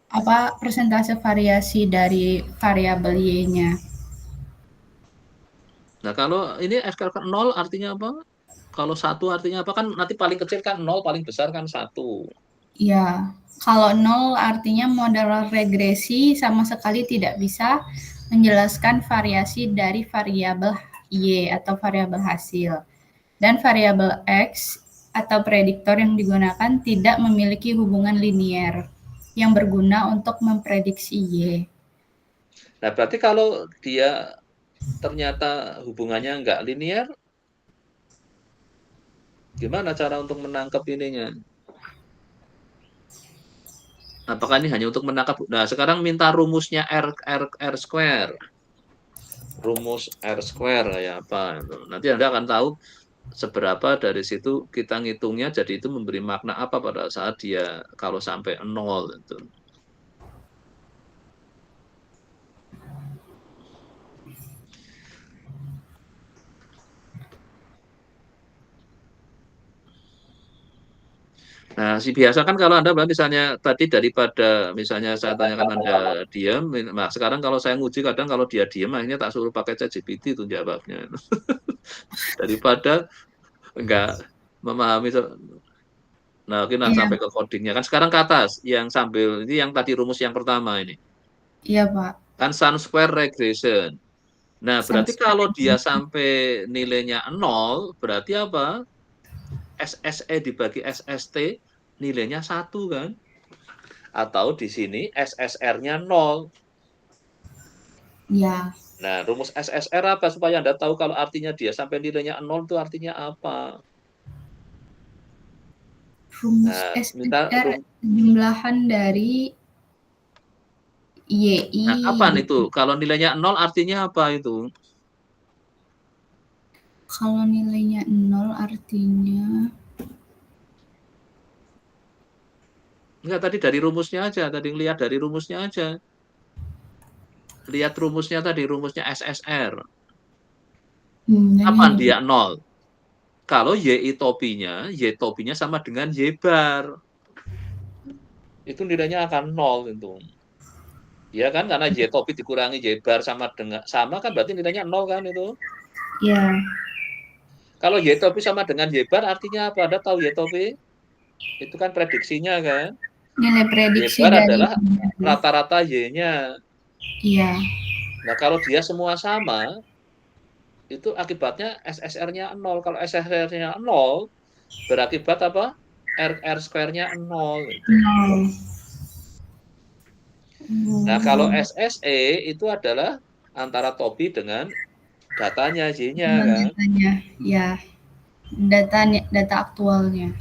atau persentase variasi dari variabel Y-nya. Nah, kalau ini SKR 0 artinya apa? Kalau 1 artinya apa? Kan nanti paling kecil kan 0, paling besar kan 1. Ya, kalau 0 artinya model regresi sama sekali tidak bisa menjelaskan variasi dari variabel Y atau variabel hasil. Dan variabel X atau prediktor yang digunakan tidak memiliki hubungan linier yang berguna untuk memprediksi Y. Nah, berarti kalau dia ternyata hubungannya nggak linear, gimana cara untuk menangkap ininya? Apakah ini hanya untuk menangkap? Nah, sekarang minta rumusnya R square. Rumus R square ya apa itu. Nanti Anda akan tahu seberapa dari situ kita ngitungnya, jadi itu memberi makna apa pada saat dia kalau sampai 0 itu. Nah, si biasa kan kalau Anda misalnya tadi daripada misalnya saya tanyakan Anda diam, nah sekarang kalau saya nguji kadang kalau dia diam akhirnya tak suruh pakai ChatGPT itu jawabnya. Daripada enggak memahami. Nah, kita Iya, sampai ke codingnya. Kan sekarang ke atas yang sambil ini yang tadi rumus yang pertama ini. iya Pak. Kan sun square regression. Nah, berarti kalau dia Sunscreen. sampai nilainya 0, berarti apa? SSE dibagi SST nilainya 1 kan? Atau di sini SSR-nya 0. Ya, Nah, rumus SSR apa supaya Anda tahu kalau artinya dia sampai nilainya 0 itu artinya apa? rumus Nah, minta SSR jumlahan dari Nah, YI. kapan itu? Kalau nilainya 0 artinya apa itu? Kalau nilainya 0 artinya Enggak, tadi dari rumusnya aja. Tadi lihat dari rumusnya aja. Lihat rumusnya tadi, rumusnya SSR. Kapan ini dia 0? Kalau Y topinya sama dengan Y bar. Itu nilainya akan 0 itu. Ya kan, karena Y topi dikurangi Y bar sama kan berarti nilainya 0 kan itu. ya Kalau Y topi sama dengan Y bar artinya apa? Anda tahu Y topi? Itu kan prediksinya kan. nilai Y prediksi bar dari adalah rata-rata Y-nya. iya. Nah, kalau dia semua sama, itu akibatnya SSR-nya 0. Kalau SSR-nya 0, berakibat apa? R square-nya 0. Gitu. Nol. Nah, kalau Hmm, SSE itu adalah antara topi dengan datanya, Y-nya dengan kan. datanya, ya data aktualnya.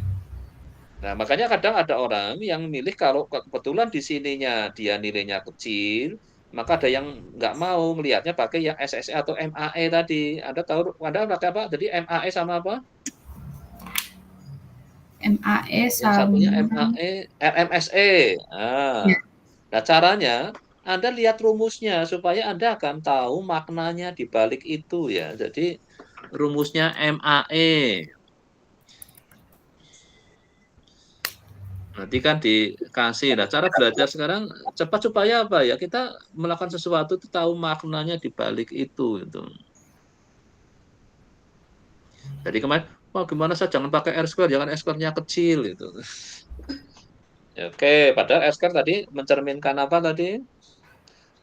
Nah, makanya kadang ada orang yang milih kalau kebetulan di sininya dia nilainya kecil, maka ada yang nggak mau melihatnya pakai yang SSE atau MAE tadi. Anda tahu, Anda pakai apa? Jadi MAE sama apa? MAE Yang satunya sama RMSE. Nah, ya, nah, caranya Anda lihat rumusnya supaya Anda akan tahu maknanya di balik itu ya. Jadi rumusnya MAE. Nanti kan dikasih. Nah, cara belajar sekarang cepat supaya apa ya? Kita melakukan sesuatu itu tahu maknanya di balik itu gitu. Jadi kemarin, wah gimana saya jangan pakai R square, jangan R square-nya kecil gitu. Ya, oke, padahal R square tadi mencerminkan apa tadi?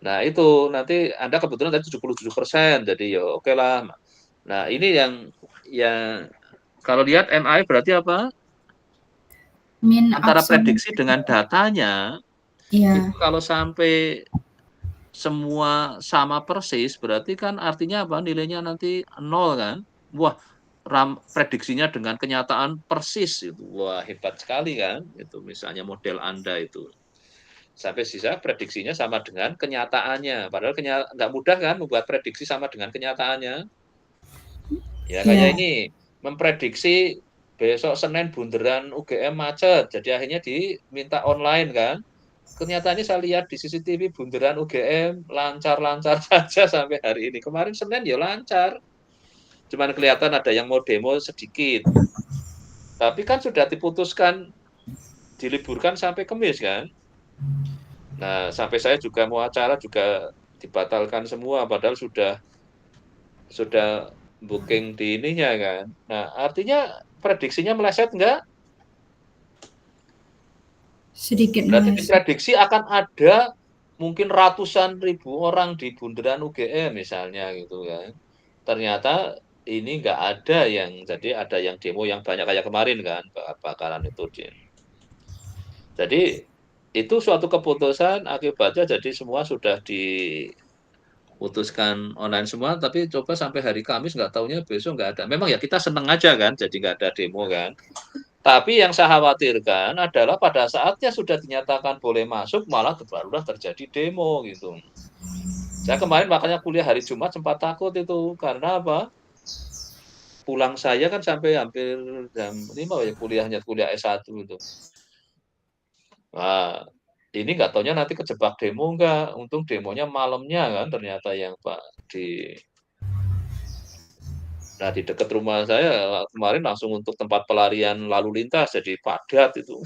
Nah, itu nanti Anda kebetulan tadi 77%, jadi ya oke lah. Nah, ini yang kalau lihat MI berarti apa? min Antara absolut. prediksi dengan datanya, itu Ya, kalau sampai semua sama persis, berarti kan artinya apa? Nilainya nanti 0 kan? Wah, prediksinya dengan kenyataan persis itu. Wah, hebat sekali kan? Itu misalnya model Anda itu. Sampai sisa prediksinya sama dengan kenyataannya. Padahal nggak mudah kan membuat prediksi sama dengan kenyataannya. Ya kayak ya, ini, memprediksi besok Senin bundaran UGM macet. Jadi akhirnya diminta online kan. Kenyataannya saya lihat di CCTV bundaran UGM lancar-lancar saja sampai hari ini. Kemarin Senin ya lancar. Cuman kelihatan ada yang mau demo sedikit. Tapi kan sudah diputuskan diliburkan sampai Kamis kan. Nah, sampai saya juga mau acara juga dibatalkan semua, padahal sudah booking di ininya kan. Nah, artinya prediksinya meleset enggak? Sedikit Berarti meleset. diprediksi akan ada mungkin ratusan ribu orang di bundaran UGM misalnya gitu kan. Ternyata ini nggak ada yang, jadi ada yang demo yang banyak kayak kemarin kan, bakaran itu. Jadi itu suatu keputusan, akibatnya jadi semua sudah diputuskan online semua, tapi coba sampai hari Kamis nggak taunya besok nggak ada. Memang ya kita seneng aja kan, jadi nggak ada demo kan. Tapi yang saya khawatirkan adalah pada saatnya sudah dinyatakan boleh masuk, malah barulah terjadi demo gitu. Saya kemarin makanya kuliah hari Jumat sempat takut itu, karena apa? Pulang saya kan sampai hampir jam 5 ya kuliahnya, kuliah S1 itu. Nah, ini nggak taunya nanti kejebak demo nggak. Untung demonya malamnya kan ternyata yang Pak di nah di dekat rumah saya kemarin langsung untuk tempat pelarian lalu lintas jadi padat itu.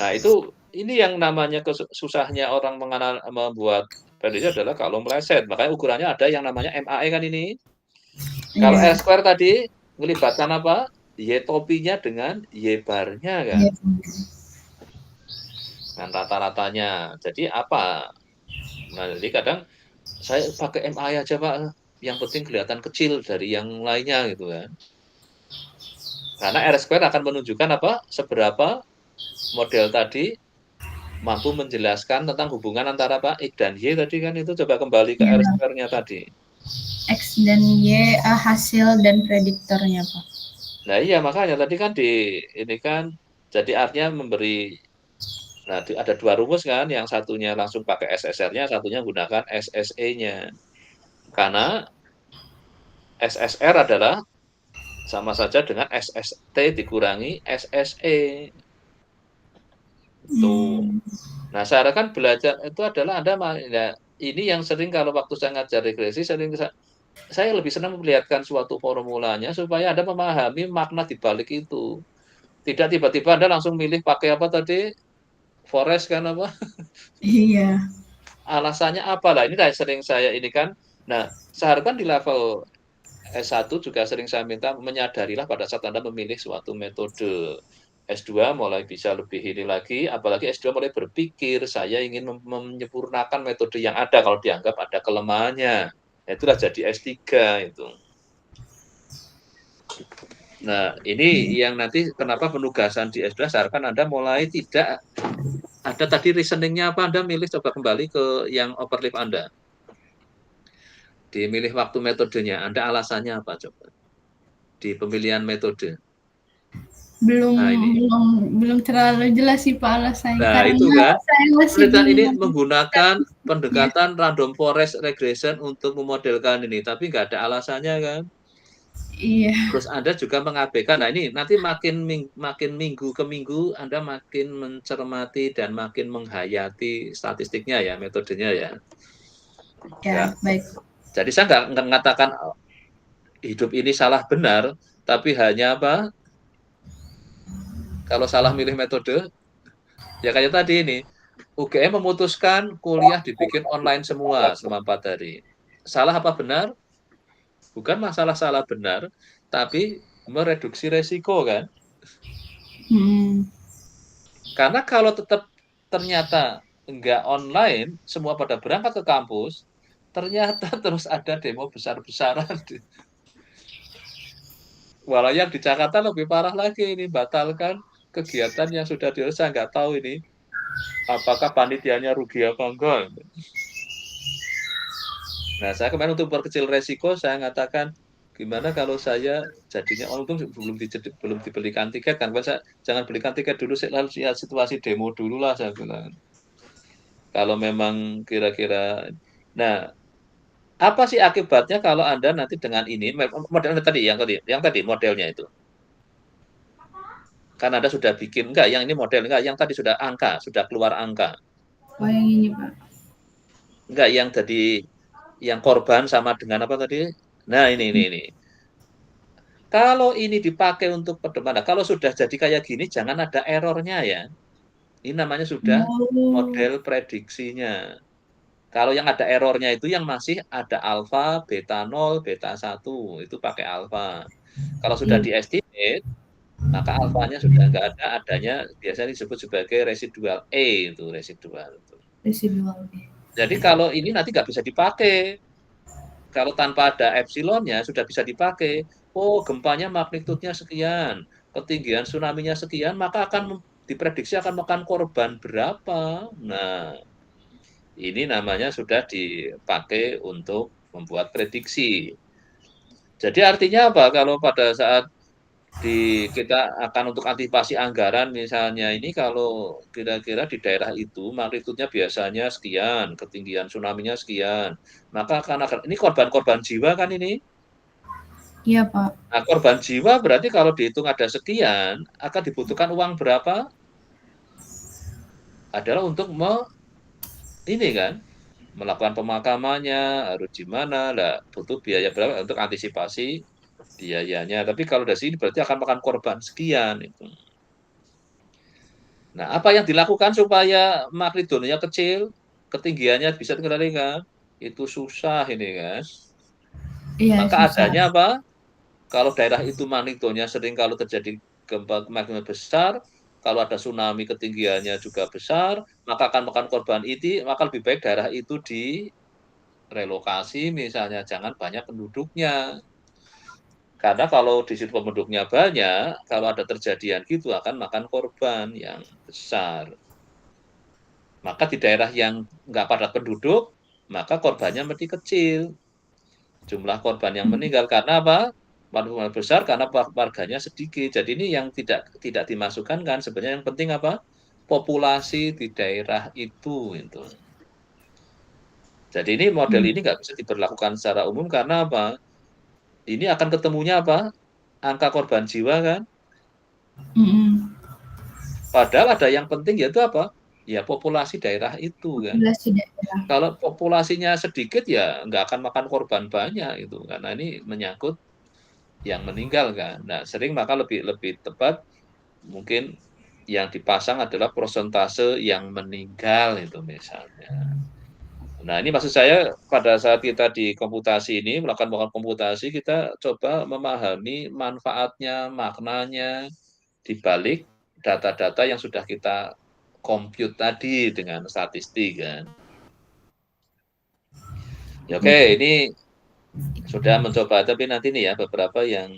Nah, itu ini yang namanya susahnya orang membuat prediksi adalah kalau meleset. Makanya ukurannya ada yang namanya MAE kan ini. Kalau Iya. R square tadi melibatkan apa? Y topinya dengan Y barnya kan. Iya. Dengan rata-ratanya. Jadi apa? Nah, jadi kadang saya pakai MAE aja Pak. Yang penting kelihatan kecil dari yang lainnya gitu kan. Karena R square akan menunjukkan apa? Seberapa model tadi mampu menjelaskan tentang hubungan antara apa X dan Y tadi kan itu coba kembali ke R Iya. square-nya tadi. X dan Y hasil dan prediktornya, Pak. Nah iya makanya tadi kan ini kan jadi artinya memberi nah ada dua rumus kan yang satunya langsung pakai SSR-nya satunya gunakan SSE-nya karena SSR adalah sama saja dengan SST dikurangi SSE itu. Hmm. Nah saya kan belajar itu adalah Anda ya, ini yang sering kalau waktu saya ngajar regresi sering saya lebih senang melihatkan suatu formulanya supaya Anda memahami makna di balik itu. Tidak tiba-tiba Anda langsung milih pakai apa tadi? Forest kan apa? Iya. Alasannya apa lah? Ini sering saya ini kan. Nah, seharusnya di level S1 juga sering saya minta menyadarilah pada saat Anda memilih suatu metode. S2 mulai bisa lebih ini lagi, apalagi S2 mulai berpikir, saya ingin menyempurnakan metode yang ada kalau dianggap ada kelemahannya. Nah, itulah jadi S3 itu. Nah, ini yang nanti kenapa penugasan di S2 seharusnya Anda mulai tidak ada tadi reasoningnya apa Anda milih coba kembali ke yang overlap Anda. Dimilih waktu metodenya, Anda alasannya apa coba? Di pemilihan metode. Belum Nah, ini. belum belum terlalu jelas sih Pak alasannya Nah, itu karena kan. saya masih Penelitian ini bingung menggunakan statistiknya. pendekatan random forest regression untuk memodelkan ini, tapi nggak ada alasannya kan. Iya. Terus Anda juga mengabaikan, nah ini nanti makin minggu ke minggu Anda makin mencermati dan makin menghayati statistiknya ya, metodenya ya. Nggak, Ya, baik. jadi saya nggak mengatakan hidup ini salah benar, tapi hanya apa? Kalau salah milih metode, ya kayak tadi ini, UGM memutuskan kuliah dibikin online semua selama 4 hari. Salah apa benar? Bukan masalah salah benar, tapi mereduksi resiko kan. Hmm. Karena kalau tetap ternyata enggak online, semua pada berangkat ke kampus, ternyata terus ada demo besar-besaran. Walau yang di Jakarta lebih parah lagi ini, batalkan kegiatan yang sudah saya nggak tahu ini apakah panitianya rugi apa enggak. Nah, saya kemarin untuk memperkecil resiko, saya mengatakan, gimana kalau saya jadinya untung belum dibelikan tiket kan, saya jangan belikan tiket dulu, saya harus lihat situasi demo dulu lah saya bilang. Kalau memang kira-kira, nah apa sih akibatnya kalau Anda nanti dengan ini modelnya tadi yang tadi modelnya itu kan Anda sudah bikin enggak yang ini model enggak yang tadi sudah angka sudah keluar angka Oh yang ini Pak. enggak yang tadi yang korban sama dengan apa tadi nah ini kalau ini dipakai untuk pedoman, nah, kalau sudah jadi kayak gini jangan ada errornya ya. Ini namanya sudah Oh, model prediksinya. Kalau yang ada errornya itu yang masih ada alfa, beta 0, beta 1, itu pakai alfa. Kalau sudah iya, di-estimate, maka alfanya sudah nggak ada, adanya biasanya disebut sebagai residual E, itu residual. residual. Jadi kalau ini nanti nggak bisa dipakai. Kalau tanpa ada epsilonnya sudah bisa dipakai. Oh, gempanya magnitudenya sekian, ketinggian tsunami-nya sekian, maka akan diprediksi akan makan korban berapa. Nah, ini namanya sudah dipakai untuk membuat prediksi. Jadi artinya apa? Kalau pada saat kita akan untuk antisipasi anggaran misalnya ini kalau kira-kira di daerah itu magnitudenya biasanya sekian, ketinggian tsunami-nya sekian, maka akan ini korban-korban jiwa kan ini. Iya, Pak. Nah, korban jiwa berarti kalau dihitung ada sekian, akan dibutuhkan uang berapa? Adalah untuk ini kan, melakukan pemakamannya, harus gimana, lah butuh biaya berapa untuk antisipasi biayanya. Tapi kalau dari sini berarti akan makan korban sekian itu. Nah, apa yang dilakukan supaya magnitudenya kecil, ketinggiannya bisa dikendalikan? Itu susah ini kan. Iya, Maka susah. adanya apa? Kalau daerah itu magnitudenya sering kalau terjadi gempa magnitudo besar, kalau ada tsunami ketinggiannya juga besar, maka akan makan korban itu, maka lebih baik daerah itu direlokasi misalnya, jangan banyak penduduknya. Karena kalau di situ penduduknya banyak, kalau ada terjadian gitu akan makan korban yang besar. Maka di daerah yang nggak padat penduduk, maka korbannya mesti kecil. Jumlah korban yang meninggal karena apa? Manusia besar karena warganya sedikit. Jadi ini yang tidak dimasukkan kan sebenarnya yang penting apa? Populasi di daerah itu. Jadi ini model Hmm. ini nggak bisa diberlakukan secara umum karena apa? Ini akan ketemunya apa? Angka korban jiwa kan? Mm-mm. Padahal ada yang penting yaitu apa? Ya populasi daerah itu kan. Populasi daerah. Kalau populasinya sedikit ya nggak akan makan korban banyak itu karena ini menyangkut yang meninggal kan. Nah, sering maka lebih lebih tepat mungkin yang dipasang adalah persentase yang meninggal itu misalnya. Nah, ini maksud saya pada saat kita di komputasi ini melakukan komputasi kita coba memahami manfaatnya, maknanya di balik data-data yang sudah kita compute tadi dengan statistik kan. Ya, oke, Betul. ini sudah mencoba, tapi nanti nih ya beberapa yang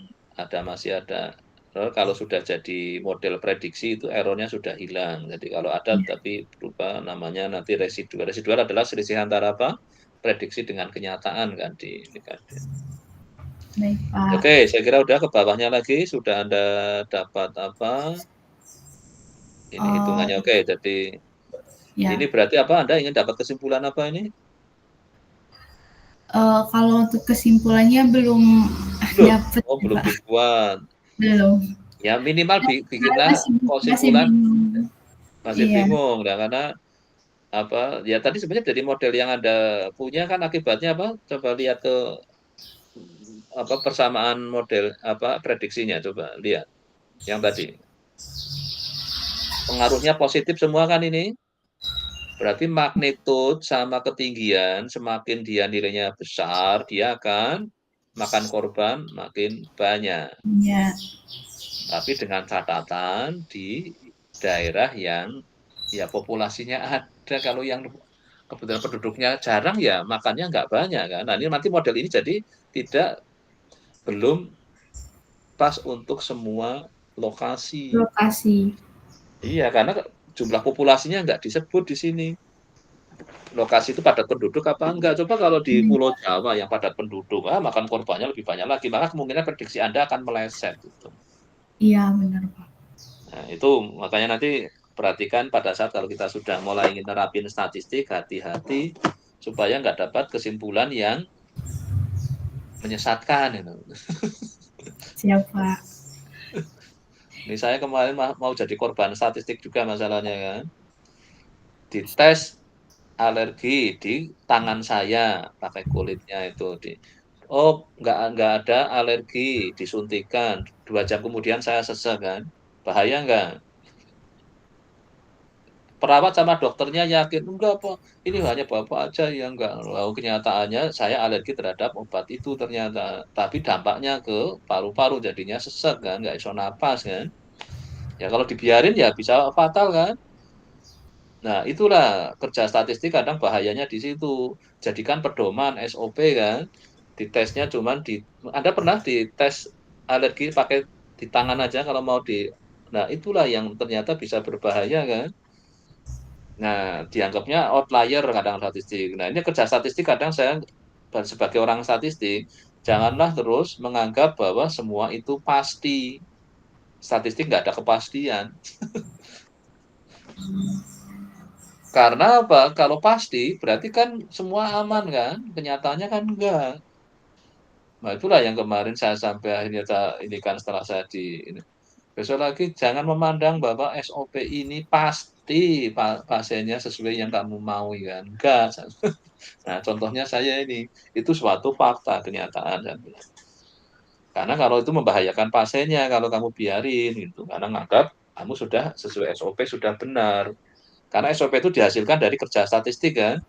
masih ada error. Kalau sudah jadi model prediksi itu errornya sudah hilang. Jadi kalau ada Iya. tapi berupa namanya nanti residual. Residual adalah selisih antara apa? Prediksi dengan kenyataan kan di kan. Baik, Pak. Oke, saya kira udah ke bawahnya lagi sudah Anda dapat apa? Ini Oh, hitungannya oke. Jadi ini ya. berarti apa? Anda ingin dapat kesimpulan apa ini? Kalau untuk kesimpulannya belum Belum. dapat Oh, ya, belum Pak. dibuat. Belum. Ya minimal Saya bikinlah masih kesimpulan bingung. masih Iya. bingung nah, karena apa ya tadi sebenarnya dari model yang Anda punya kan akibatnya apa? Coba lihat ke apa persamaan model apa prediksinya coba lihat yang tadi. Pengaruhnya positif semua kan ini? Berarti magnitud sama ketinggian semakin dia nilainya besar, dia akan makan korban makin banyak. Iya. Tapi dengan catatan di daerah yang ya populasinya ada, kalau yang kebetulan penduduknya jarang ya makannya nggak banyak kan. Nah ini nanti model ini jadi tidak belum pas untuk semua lokasi. Lokasi. Iya karena jumlah populasinya nggak disebut di sini. Lokasi itu padat penduduk apa enggak? Coba kalau di Hmm. Pulau Jawa yang padat penduduk, makan korbannya lebih banyak lagi. Maka kemungkinan prediksi Anda akan meleset. Gitu. Iya, benar, Pak. Nah, itu makanya nanti perhatikan pada saat kalau kita sudah mulai ingin nerapin statistik, hati-hati supaya nggak dapat kesimpulan yang menyesatkan. Gitu. Siap, Pak. Ini saya kemarin mau jadi korban statistik juga masalahnya kan. Dites alergi di tangan saya pakai kulitnya itu oh nggak ada alergi disuntikan 2 jam kemudian saya sesek kan bahaya nggak perawat sama dokternya yakin, "Enggak, Pak, ini hanya Bapak aja yang enggak." Lalu kenyataannya saya alergi terhadap obat itu ternyata, tapi dampaknya ke paru-paru, jadinya sesek kan, nggak iso napas kan. Ya kalau dibiarin ya bisa fatal kan. Nah, itulah kerja statistik kadang bahayanya di situ. Jadikan pedoman SOP kan, ditesnya cuman Anda pernah dites alergi pakai di tangan aja kalau mau nah itulah yang ternyata bisa berbahaya kan. Nah, dianggapnya outlier kadang statistik. Nah, ini kerja statistik kadang saya sebagai orang statistik, janganlah terus menganggap bahwa semua itu pasti. Statistik nggak ada kepastian. Karena apa? Kalau pasti berarti kan semua aman kan? Kenyataannya kan enggak. Nah, itulah yang kemarin saya sampai akhirnya ini kan setelah saya ini. Besok lagi jangan memandang bahwa SOP ini pasti pasiennya sesuai yang kamu mau kan. Enggak. Nah, contohnya saya ini, itu suatu fakta kenyataan saya bilang. Karena kalau itu membahayakan pasiennya kalau kamu biarin gitu, karena nganggap kamu sudah sesuai SOP sudah benar. Karena SOP itu dihasilkan dari kerja statistik kan,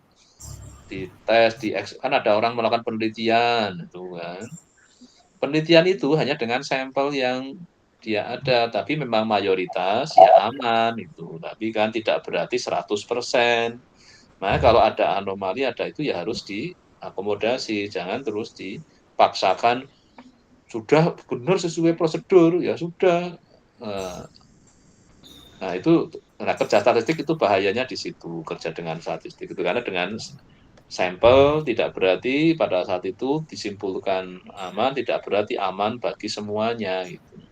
dites, kan ada orang melakukan penelitian itu kan. Penelitian itu hanya dengan sampel yang dia ada, tapi memang mayoritas ya aman itu, tapi kan tidak berarti 100%. Nah, kalau ada anomali, ada itu ya harus diakomodasi, jangan terus dipaksakan, sudah benar sesuai prosedur, ya sudah. Nah, itu kerja statistik itu bahayanya di situ, kerja dengan statistik itu. Karena dengan sampel tidak berarti pada saat itu disimpulkan aman, tidak berarti aman bagi semuanya, gitu.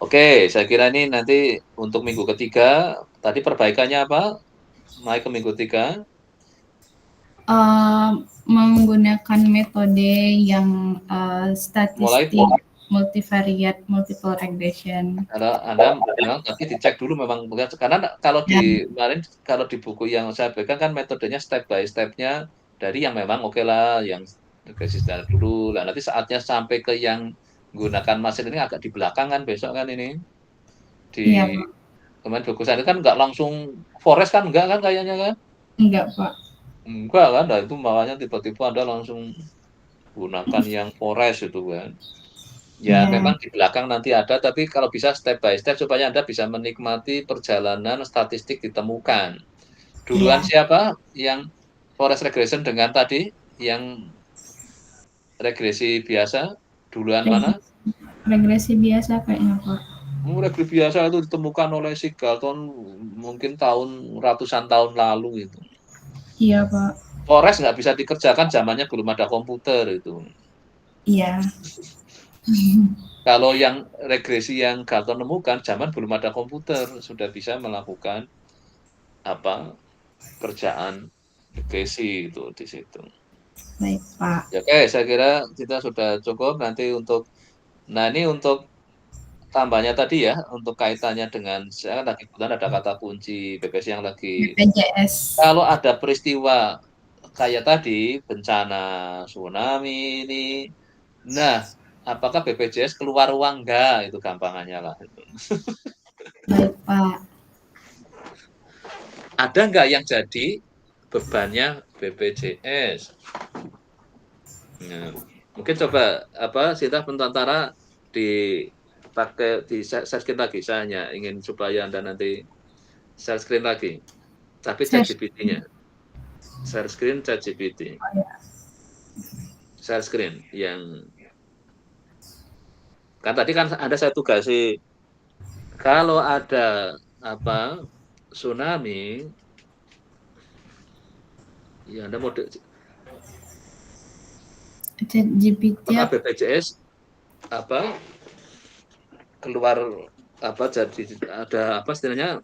Oke, saya kira ini nanti untuk minggu ketiga, tadi perbaikannya apa? Naik ke minggu 3? Menggunakan metode yang Mulai statistik multivariate multiple regression. Anda memang nanti dicek dulu memang karena kalau Ya, kemarin kalau di buku yang saya berikan kan metodenya step by step-nya dari yang memang oke lah, yang regresif dulu. Nah, nanti saatnya sampai ke yang menggunakan mesin ini agak di belakang kan besok kan ini. iya Di Pak. kemarin buku saya kan nggak langsung forest kan enggak kan kayaknya kan? Enggak Pak. Enggak kan, nah itu makanya tiba-tiba Anda langsung gunakan yang forest itu kan. Ya, Iya, memang di belakang nanti ada, tapi kalau bisa step by step supaya Anda bisa menikmati perjalanan statistik ditemukan. Duluan iya. siapa yang forest regression dengan tadi, yang regresi biasa, duluan mana? Regresi biasa kayaknya Pak. Regresi biasa itu ditemukan oleh si Galton mungkin ratusan tahun lalu itu. Iya Pak. Forest nggak bisa dikerjakan zamannya belum ada komputer itu. Iya. Kalau yang regresi yang Galton temukan zaman belum ada komputer, sudah bisa melakukan apa kerjaan regresi itu di situ. Baik Pak. Ya, oke, saya kira kita sudah cukup nanti nah ini untuk tambahnya tadi ya, untuk kaitannya dengan saya kan lagi kebetulan ada kata kunci BPS yang lagi BPJS. kalau ada peristiwa kayak tadi bencana tsunami ini, nah apakah BPJS keluar uang enggak itu gampangannya lah. Baik Pak. Ada enggak yang jadi bebannya BPJS? Nah, mungkin coba Sita Pentantara dipakai di share screen lagi. Saya hanya ingin supaya Anda nanti share screen lagi. Tapi chat Saya GPT-nya. Share screen chat GPT. Share screen yang kan tadi kan Anda saya tugasi kalau ada tsunami ya Anda mau ChatGPT apakah BPJS keluar jadi ada istilahnya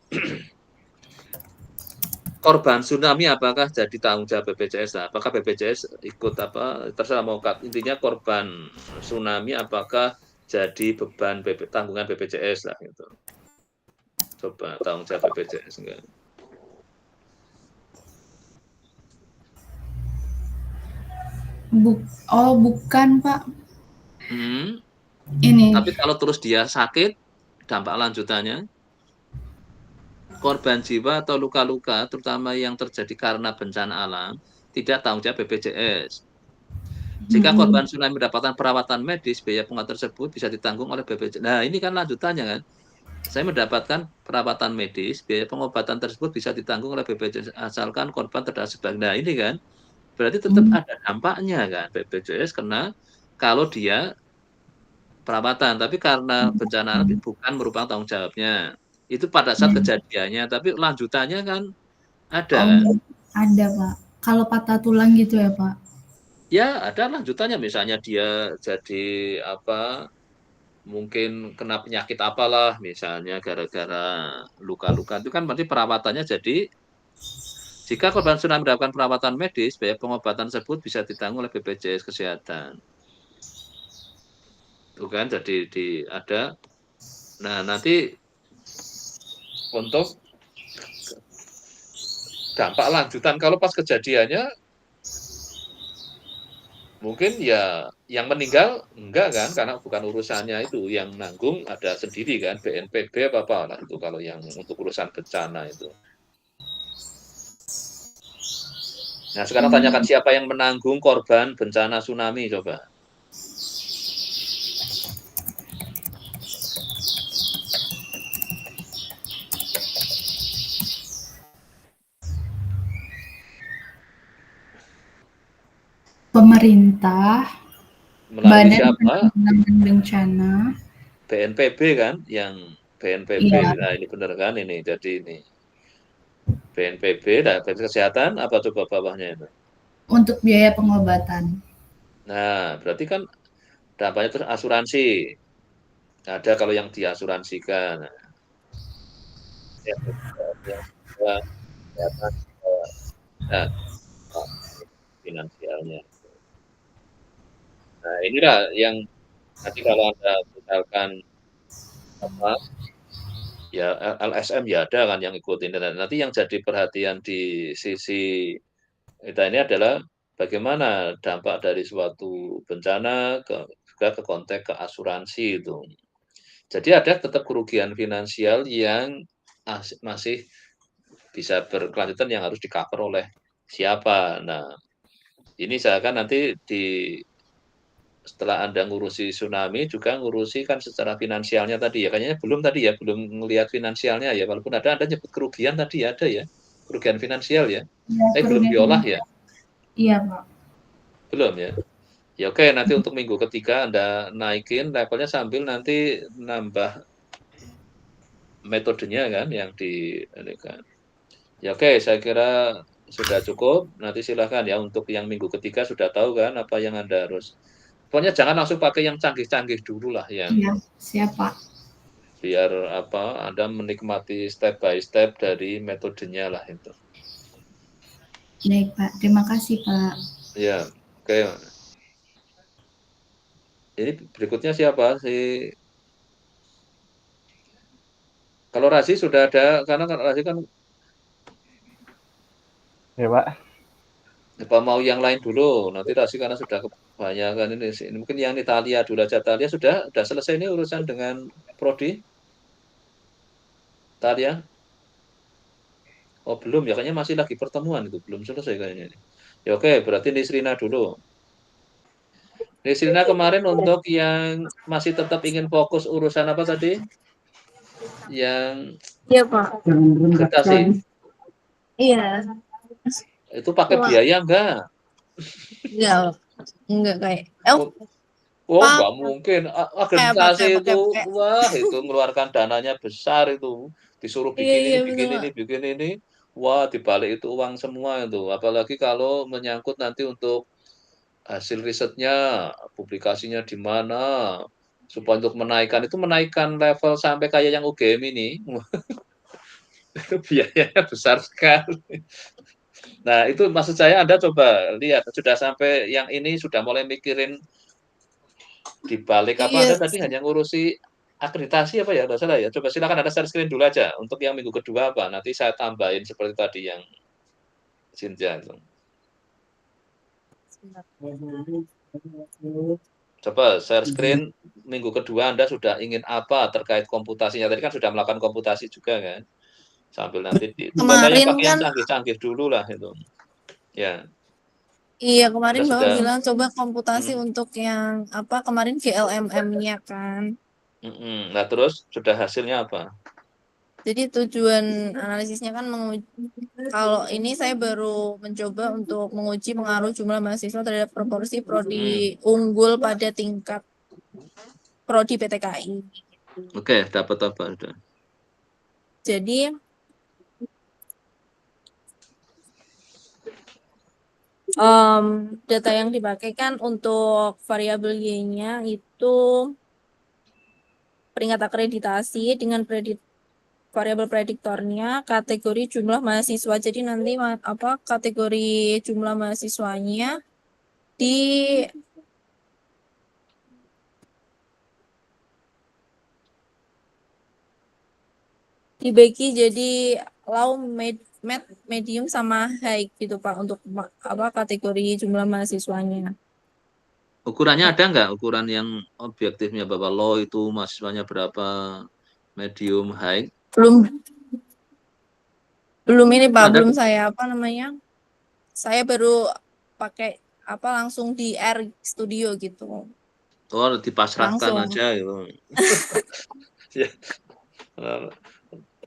korban tsunami apakah jadi tanggung jawab BPJS? Nah, apakah BPJS ikut terserah mau intinya korban tsunami apakah jadi beban tanggungan BPJS lah gitu. Coba tanggung jawab BPJS enggak? bukan Pak. Hmm. Ini Tapi kalau terus dia sakit, dampak lanjutannya korban jiwa atau luka-luka, terutama yang terjadi karena bencana alam, tidak tanggung jawab BPJS. Jika korban tsunami mendapatkan perawatan medis, biaya pengobat tersebut bisa ditanggung oleh BPJS. Nah, ini kan lanjutannya kan. Saya mendapatkan perawatan medis, biaya pengobatan tersebut bisa ditanggung oleh BPJS asalkan korban tidak sebagai. Nah, ini kan berarti tetap ada dampaknya kan BPJS kena kalau dia perawatan, tapi karena bencana alam bukan merupakan tanggung jawabnya. Itu pada saat kejadiannya, tapi lanjutannya kan ada Oh, kan. ada, Pak. Kalau patah tulang gitu ya, Pak? Ya, ada lanjutannya misalnya dia jadi apa, mungkin kena penyakit apalah misalnya gara-gara luka-luka itu kan berarti perawatannya jadi jika korban tsunami mendapatkan perawatan medis, biaya pengobatan tersebut bisa ditanggung oleh BPJS Kesehatan. Itu kan jadi ada. Nah, nanti untuk dampak lanjutan kalau pas kejadiannya mungkin ya yang meninggal enggak kan karena bukan urusannya itu yang nanggung ada sendiri kan BNPB apa lah itu kalau yang untuk urusan bencana itu. Nah, sekarang tanyakan siapa yang menanggung korban bencana tsunami coba. Pemerintah, Melalui Badan siapa? Penanggulangan Bencana. BNPB kan yang BNPB. Iya, Nah, ini benar kan ini. Jadi ini BNPB, nah, BPJS Kesehatan apa coba bawahnya itu. untuk biaya pengobatan. Nah, berarti kan dampaknya terus asuransi. Ada kalau yang diasuransikan. Ya, yang kesehatan, nah, finansialnya. Nah, inilah yang nanti kalau Anda misalkan apa ya LSM ya ada kan yang ikutin. Dan nanti yang jadi perhatian di sisi kita ini adalah bagaimana dampak dari suatu bencana juga ke konteks ke asuransi itu. Jadi ada tetap kerugian finansial yang masih bisa berkelanjutan yang harus di-cover oleh siapa. Nah, ini saya kan nanti setelah Anda ngurusi tsunami juga ngurusi kan secara finansialnya tadi ya. Kayaknya belum tadi ya, belum ngelihat finansialnya ya. Walaupun ada Anda nyebut kerugian tadi ya, ada ya. Kerugian finansial ya. Ya, Tapi belum kerugian diolah ya. finansial. Iya, Pak. Belum ya. Ya oke, nanti untuk minggu ketiga Anda naikin levelnya sambil nanti nambah metodenya kan yang ini kan. Ya oke, saya kira sudah cukup. Nanti silakan ya untuk yang minggu ketiga sudah tahu kan apa yang Anda harus. Pokoknya jangan langsung pakai yang canggih-canggih dulu lah yang Iya, siap, Pak. biar apa Anda menikmati step by step dari metodenya lah itu. Baik, Pak. Terima kasih, Pak. Ya, oke. Ini berikutnya siapa sih? Kalau Rasi sudah ada, karena kan Rasi kan Ya, Pak. apa mau yang lain dulu? Nanti Rasi karena sudah kebanyakan ini, mungkin yang Italia dulu aja. Italia sudah selesai ini urusan dengan prodi Italia. Oh belum ya, kayaknya masih lagi pertemuan itu, belum selesai kayaknya ini. Ya oke, berarti Nisrina dulu. Nisrina kemarin untuk yang masih tetap ingin fokus urusan apa tadi? Yang Iya, Pak. akreditasi. Iya. Itu pakai biaya enggak? Enggak kayak. Oh, Pak, nggak mungkin. Akreditasi itu, pakai. wah, itu mengeluarkan dananya besar itu. Disuruh bikin Iya, ini, betul, bikin ini, Pak. bikin ini. Wah, dibalik itu uang semua itu. Apalagi kalau menyangkut nanti untuk hasil risetnya, publikasinya di mana, supaya untuk menaikkan level sampai kayak yang UGM ini, itu biayanya besar sekali. Nah, itu maksud saya Anda coba lihat, sudah sampai yang ini sudah mulai mikirin di balik apa Anda Iya. tadi hanya ngurusi akreditasi apa ya, nggak salah ya. Coba silakan Anda share screen dulu aja untuk yang minggu kedua apa. Nanti saya tambahin seperti tadi yang Cynthia itu. Coba share screen minggu kedua Anda sudah ingin apa terkait komputasinya. Tadi kan sudah melakukan komputasi juga kan. Sambil nanti pokoknya Kemarin pakai yang kan, canggih-canggih dulu lah itu. Ya, iya kemarin Anda Bapak sudah bilang coba komputasi hmm, untuk yang apa kemarin GLMM-nya kan. Nah, terus sudah hasilnya apa? Jadi tujuan analisisnya kan kalau ini saya baru mencoba untuk menguji pengaruh jumlah mahasiswa terhadap proporsi prodi unggul pada tingkat prodi PTKI. Oke, dapat apa sudah? Jadi data yang dipakai kan untuk variabel Y-nya itu peringkat akreditasi dengan variabel prediktornya kategori jumlah mahasiswa. Jadi nanti apa kategori jumlah mahasiswanya di dibagi jadi low, medium sama high gitu Pak untuk apa kategori jumlah mahasiswanya. Ukurannya ada nggak ukuran yang objektifnya bahwa low itu mahasiswanya berapa, medium, high? Belum belum ini Pak, Anda belum saya apa namanya? Saya baru pakai apa langsung di R Studio gitu. dipasrahkan Langsung. aja gitu. Ya,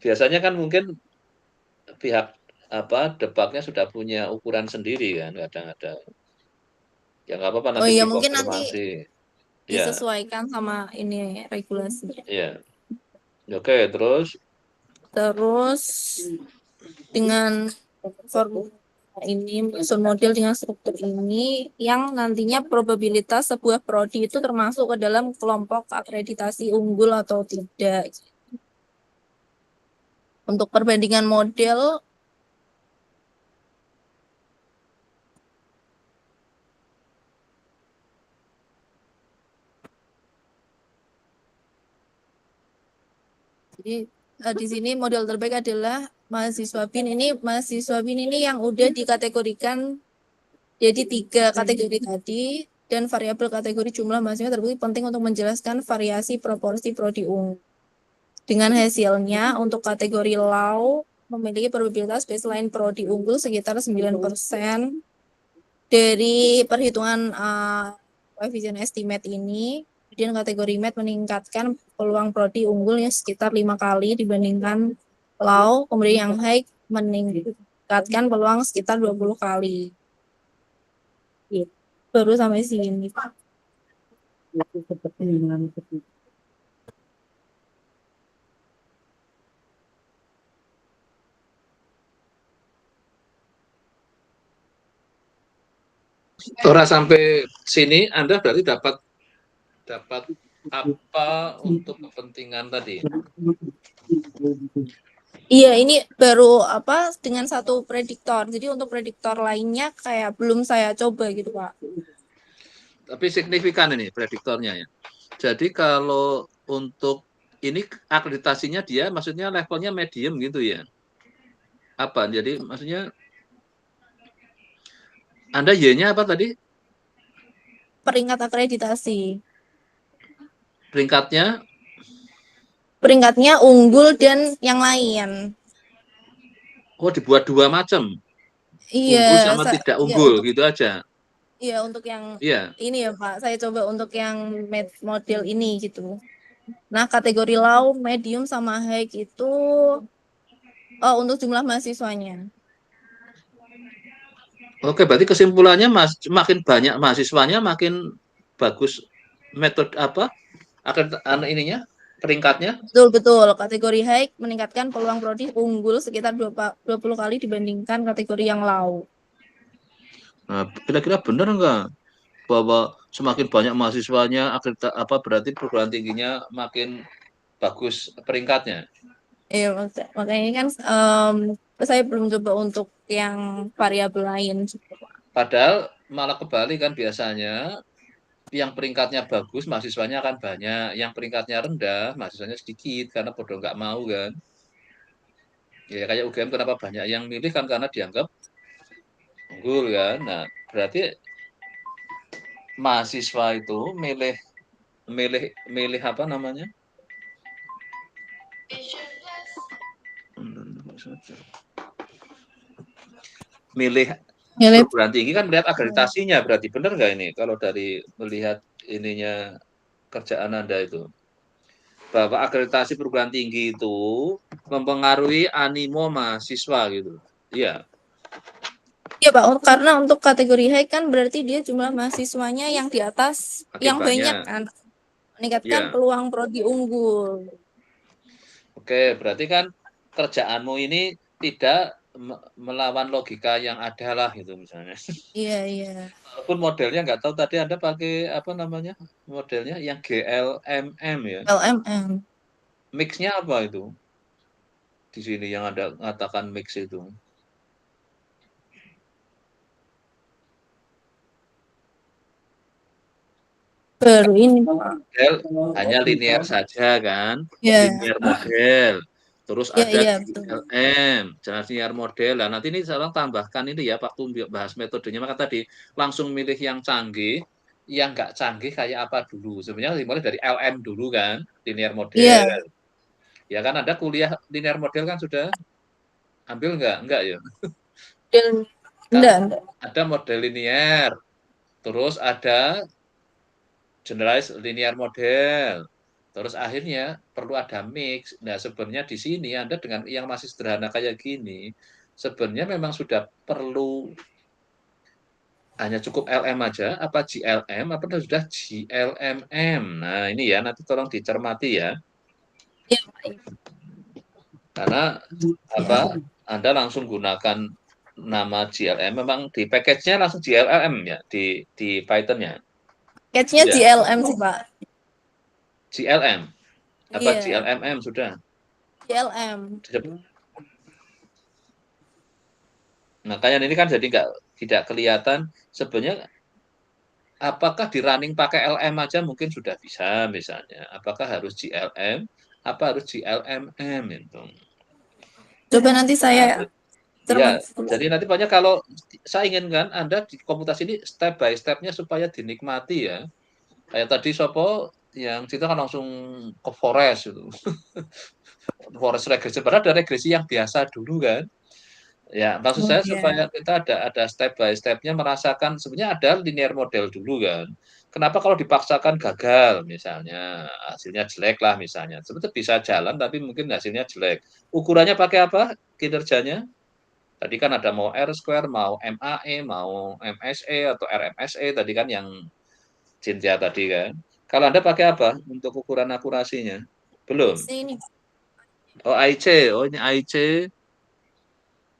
biasanya kan mungkin pihak apa debatnya sudah punya ukuran sendiri kan kadang-kadang. Ya nggak apa-apa Oh nanti iya mungkin nanti dikonfirmasi. Ya, disesuaikan sama ini regulasinya. ya. Oke, terus Terus dengan formula ini menyusun model dengan struktur ini yang nantinya probabilitas sebuah prodi itu termasuk ke dalam kelompok akreditasi unggul atau tidak. Untuk perbandingan model jadi di sini model terbaik adalah mahasiswa BIN ini. Mahasiswa BIN ini yang udah dikategorikan jadi 3 kategori tadi dan variabel kategori jumlah mahasiswa terbukti penting untuk menjelaskan variasi proporsi prodi unggul. Dengan hasilnya untuk kategori low memiliki probabilitas baseline prodi unggul sekitar 9% dari perhitungan koefisien estimate ini. Kemudian kategori med meningkatkan peluang prodi unggulnya sekitar 5 kali dibandingkan low. Kemudian yang high meningkatkan peluang sekitar 20 kali. Gitu. Baru sampai sini, Pak. orang sampai sini Anda berarti dapat apa untuk kepentingan tadi? Iya, ini baru apa dengan satu prediktor. Jadi untuk prediktor lainnya kayak belum saya coba gitu, Pak. Tapi signifikan ini prediktornya ya. Jadi kalau untuk ini akreditasinya dia maksudnya levelnya medium gitu ya. Apa? Jadi maksudnya Anda Y-nya apa tadi? Peringkat akreditasi. Peringkatnya? Peringkatnya unggul dan yang lain. Oh, dibuat 2 macam. Iya, Unggul sama tidak iya unggul gitu aja. untuk yang Iya. ini ya, Pak. Saya coba untuk yang model ini gitu. Nah, kategori low, medium sama high itu untuk jumlah mahasiswanya. Oke, berarti kesimpulannya makin banyak mahasiswanya makin bagus metode apa? Ininya peringkatnya. Betul. Kategori high meningkatkan peluang prodi unggul sekitar 20 kali dibandingkan kategori yang low. Nah, kira-kira benar enggak bahwa semakin banyak mahasiswanya berarti perguruan tingginya makin bagus peringkatnya? Iya, makanya ini kan saya belum coba untuk yang variabel lain. Padahal malah kebalik kan biasanya yang peringkatnya bagus mahasiswanya akan banyak, yang peringkatnya rendah mahasiswanya sedikit karena bodoh nggak mau kan. Ya kayak UGM kenapa banyak yang milih kan karena dianggap unggul kan. Nah, berarti mahasiswa itu milih milih milih apa namanya? Milih Milih perguruan tinggi kan melihat akreditasinya, berarti benar nggak ini kalau dari melihat ininya kerjaan Anda itu? Bahwa akreditasi perguruan tinggi itu mempengaruhi animo mahasiswa gitu. Iya. ya Pak, karena untuk kategori high kan berarti dia jumlah mahasiswanya yang di atas Makin yang banyak banyak. kan, meningkatkan Iya. peluang prodi unggul. Oke, berarti kan kerjaanmu ini tidak melawan logika yang ada lah gitu misalnya. Iya, iya. Walaupun modelnya nggak tahu tadi Anda pakai apa namanya modelnya yang GLMM ya. LMM. Mix-nya apa itu? Di sini yang Anda katakan mix itu. Baru ini. Model hanya linear saja kan, Ya, linear model. Terus ya, ada iya, betul. GLM, jelas linear model. Nah, nanti ini sekarang tambahkan ini ya, waktu bahas metodenya, maka tadi langsung milih yang canggih, yang nggak canggih kayak apa dulu. Sebenarnya dimulai dari LM dulu kan, linear model. Iya, Ya kan ada kuliah linear model kan sudah ambil nggak? Enggak ya. dan Kan enggak. ada model linear, terus ada generalized linear model. Terus akhirnya perlu ada mix. Nah, sebenarnya di sini Anda dengan yang masih sederhana kayak gini, sebenarnya memang sudah perlu hanya cukup LM aja, apa GLM, apa sudah GLMM. Nah, ini ya, nanti tolong dicermati ya. Iya, Karena apa? Anda langsung gunakan nama GLM, memang di package-nya langsung GLM ya, di Python-nya. catch-nya Sudah. GLM sih, Pak. GLM. Apa Iya, GLMM sudah? GLM. Makanya ini kan jadi tidak kelihatan sebenarnya apakah di running pakai LM aja mungkin sudah bisa misalnya. Apakah harus GLM? Apa harus GLMM itu? Coba nanti saya Ya, cermati. jadi nanti banyak kalau saya inginkan Anda di komputasi ini step by step-nya supaya dinikmati ya. Kayak tadi Sopo yang kita kan langsung ke forest itu. Forest regresi, padahal ada regresi yang biasa dulu kan. Ya, maksud saya supaya kita ada step by step-nya merasakan sebenarnya ada linear model dulu kan. Kenapa kalau dipaksakan gagal misalnya, hasilnya jelek lah misalnya. Sebetulnya bisa jalan tapi mungkin hasilnya jelek. Ukurannya pakai apa kinerjanya? Tadi kan ada mau R-square, mau MAE, mau MSE atau RMSE tadi kan yang Cynthia tadi kan. Kalau Anda pakai apa untuk ukuran akurasinya? Belum. Ini. Oh, AIC. Oh, ini AIC.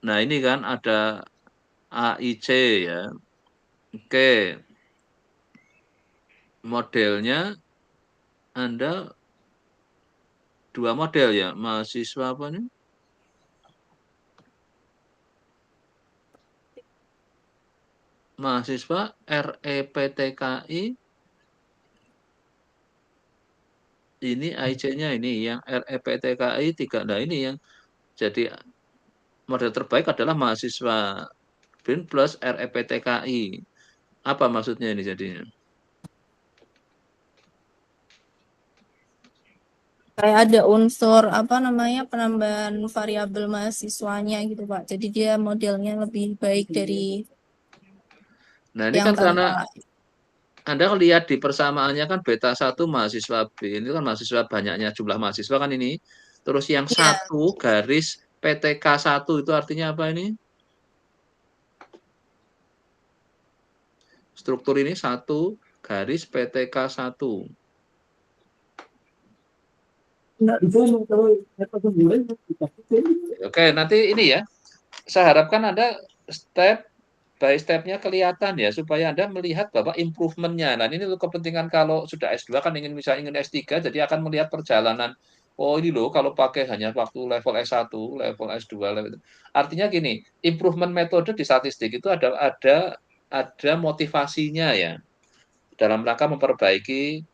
Nah, ini kan ada AIC ya. Oke, modelnya Anda dua model ya, mahasiswa apa nih? Mahasiswa REPTKI, ini IC-nya ini yang REPTKI 3. Nah, ini yang jadi model terbaik adalah mahasiswa BIN plus REPTKI. Apa maksudnya ini jadinya? Kayak ada unsur apa namanya penambahan variabel mahasiswanya gitu Pak. Jadi dia modelnya lebih baik dari Nah, ini yang kan karena tanpa. Anda lihat di persamaannya kan beta 1 mahasiswa B, ini kan mahasiswa banyaknya jumlah mahasiswa kan ini. Terus yang Iya, 1 garis PTK 1 itu artinya apa ini? Struktur ini 1 garis PTK 1. Oke, nanti ini ya. Saya harapkan Anda step by step-nya kelihatan ya, supaya Anda melihat bahwa improvement-nya. Nah, ini untuk kepentingan kalau sudah S2 kan ingin S3, jadi akan melihat perjalanan. Oh, ini loh kalau pakai hanya waktu level S1, level S2, level itu. Artinya gini, improvement metode di statistik itu ada motivasinya ya. Dalam rangka memperbaiki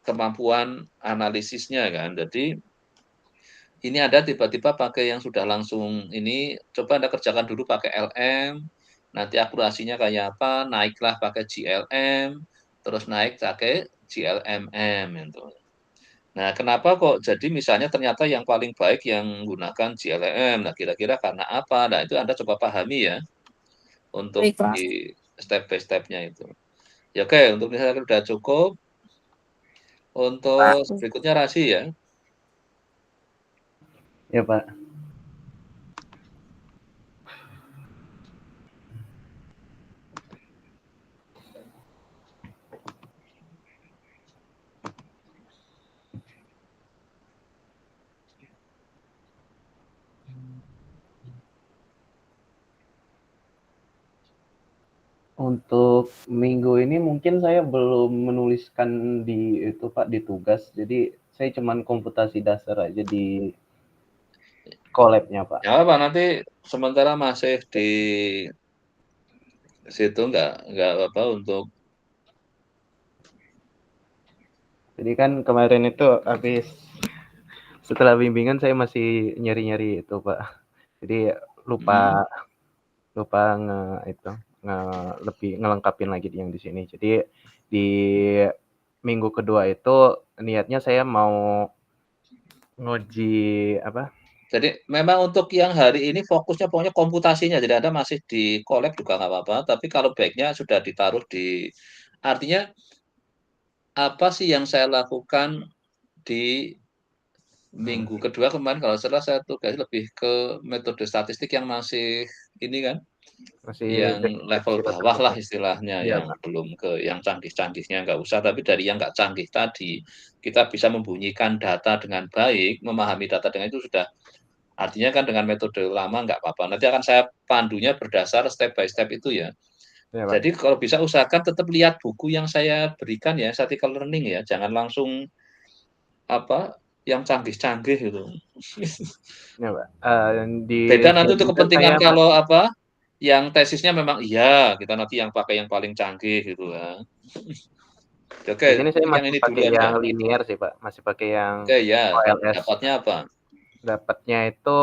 kemampuan analisisnya kan. Jadi ini Anda tiba-tiba pakai yang sudah langsung ini, coba Anda kerjakan dulu pakai LM, nanti akurasinya kayak apa, naiklah pakai GLM, terus naik pakai GLMM itu. Nah, kenapa kok jadi misalnya ternyata yang paling baik yang menggunakan GLM? Nah, kira-kira karena apa? Nah, itu Anda coba pahami ya, untuk Baik, Pak. di step by step-nya itu. Ya, oke, untuk misalnya udah cukup, untuk Pak. berikutnya Rasi ya. Ya Pak. Untuk minggu ini mungkin saya belum menuliskan di itu Pak, di tugas. Jadi saya cuman komputasi dasar aja di collab-nya Pak. Ya apa nanti sementara masih di situ nggak apa untuk Jadi kan kemarin itu habis setelah bimbingan saya masih nyari-nyari itu Pak. Jadi lupa itu lebih ngelengkapin lagi yang di sini. Jadi di minggu kedua itu niatnya saya mau nguji apa? Jadi memang untuk yang hari ini fokusnya pokoknya komputasinya. Jadi Anda masih di collab juga nggak apa-apa. Tapi kalau baiknya sudah ditaruh di artinya apa sih yang saya lakukan di minggu kedua kemarin kalau salah saya tugas lebih ke metode statistik yang masih ini kan, Masih yang level kecil bawah atau lah apa? istilahnya, Iya, yang Pak. belum ke yang canggih-canggihnya nggak usah. Tapi dari yang nggak canggih tadi, kita bisa membunyikan data dengan baik, memahami data dengan itu sudah artinya kan dengan metode lama nggak apa-apa. Nanti akan saya pandunya berdasar step by step itu ya. Iya, Pak. Jadi kalau bisa usahakan tetap lihat buku yang saya berikan ya, statistical learning ya. Jangan langsung apa yang canggih-canggih gitu. Iya, Pak. Di Beda nanti share untuk juga saya kepentingan kalau apa yang tesisnya memang iya kita nanti yang pakai yang paling canggih gitu ya. di sini Oke, saya yang masih ini pakai duluan yang deh. linear sih, Pak. Masih pakai yang Oke ya, OLS. dapatnya apa? Dapatnya itu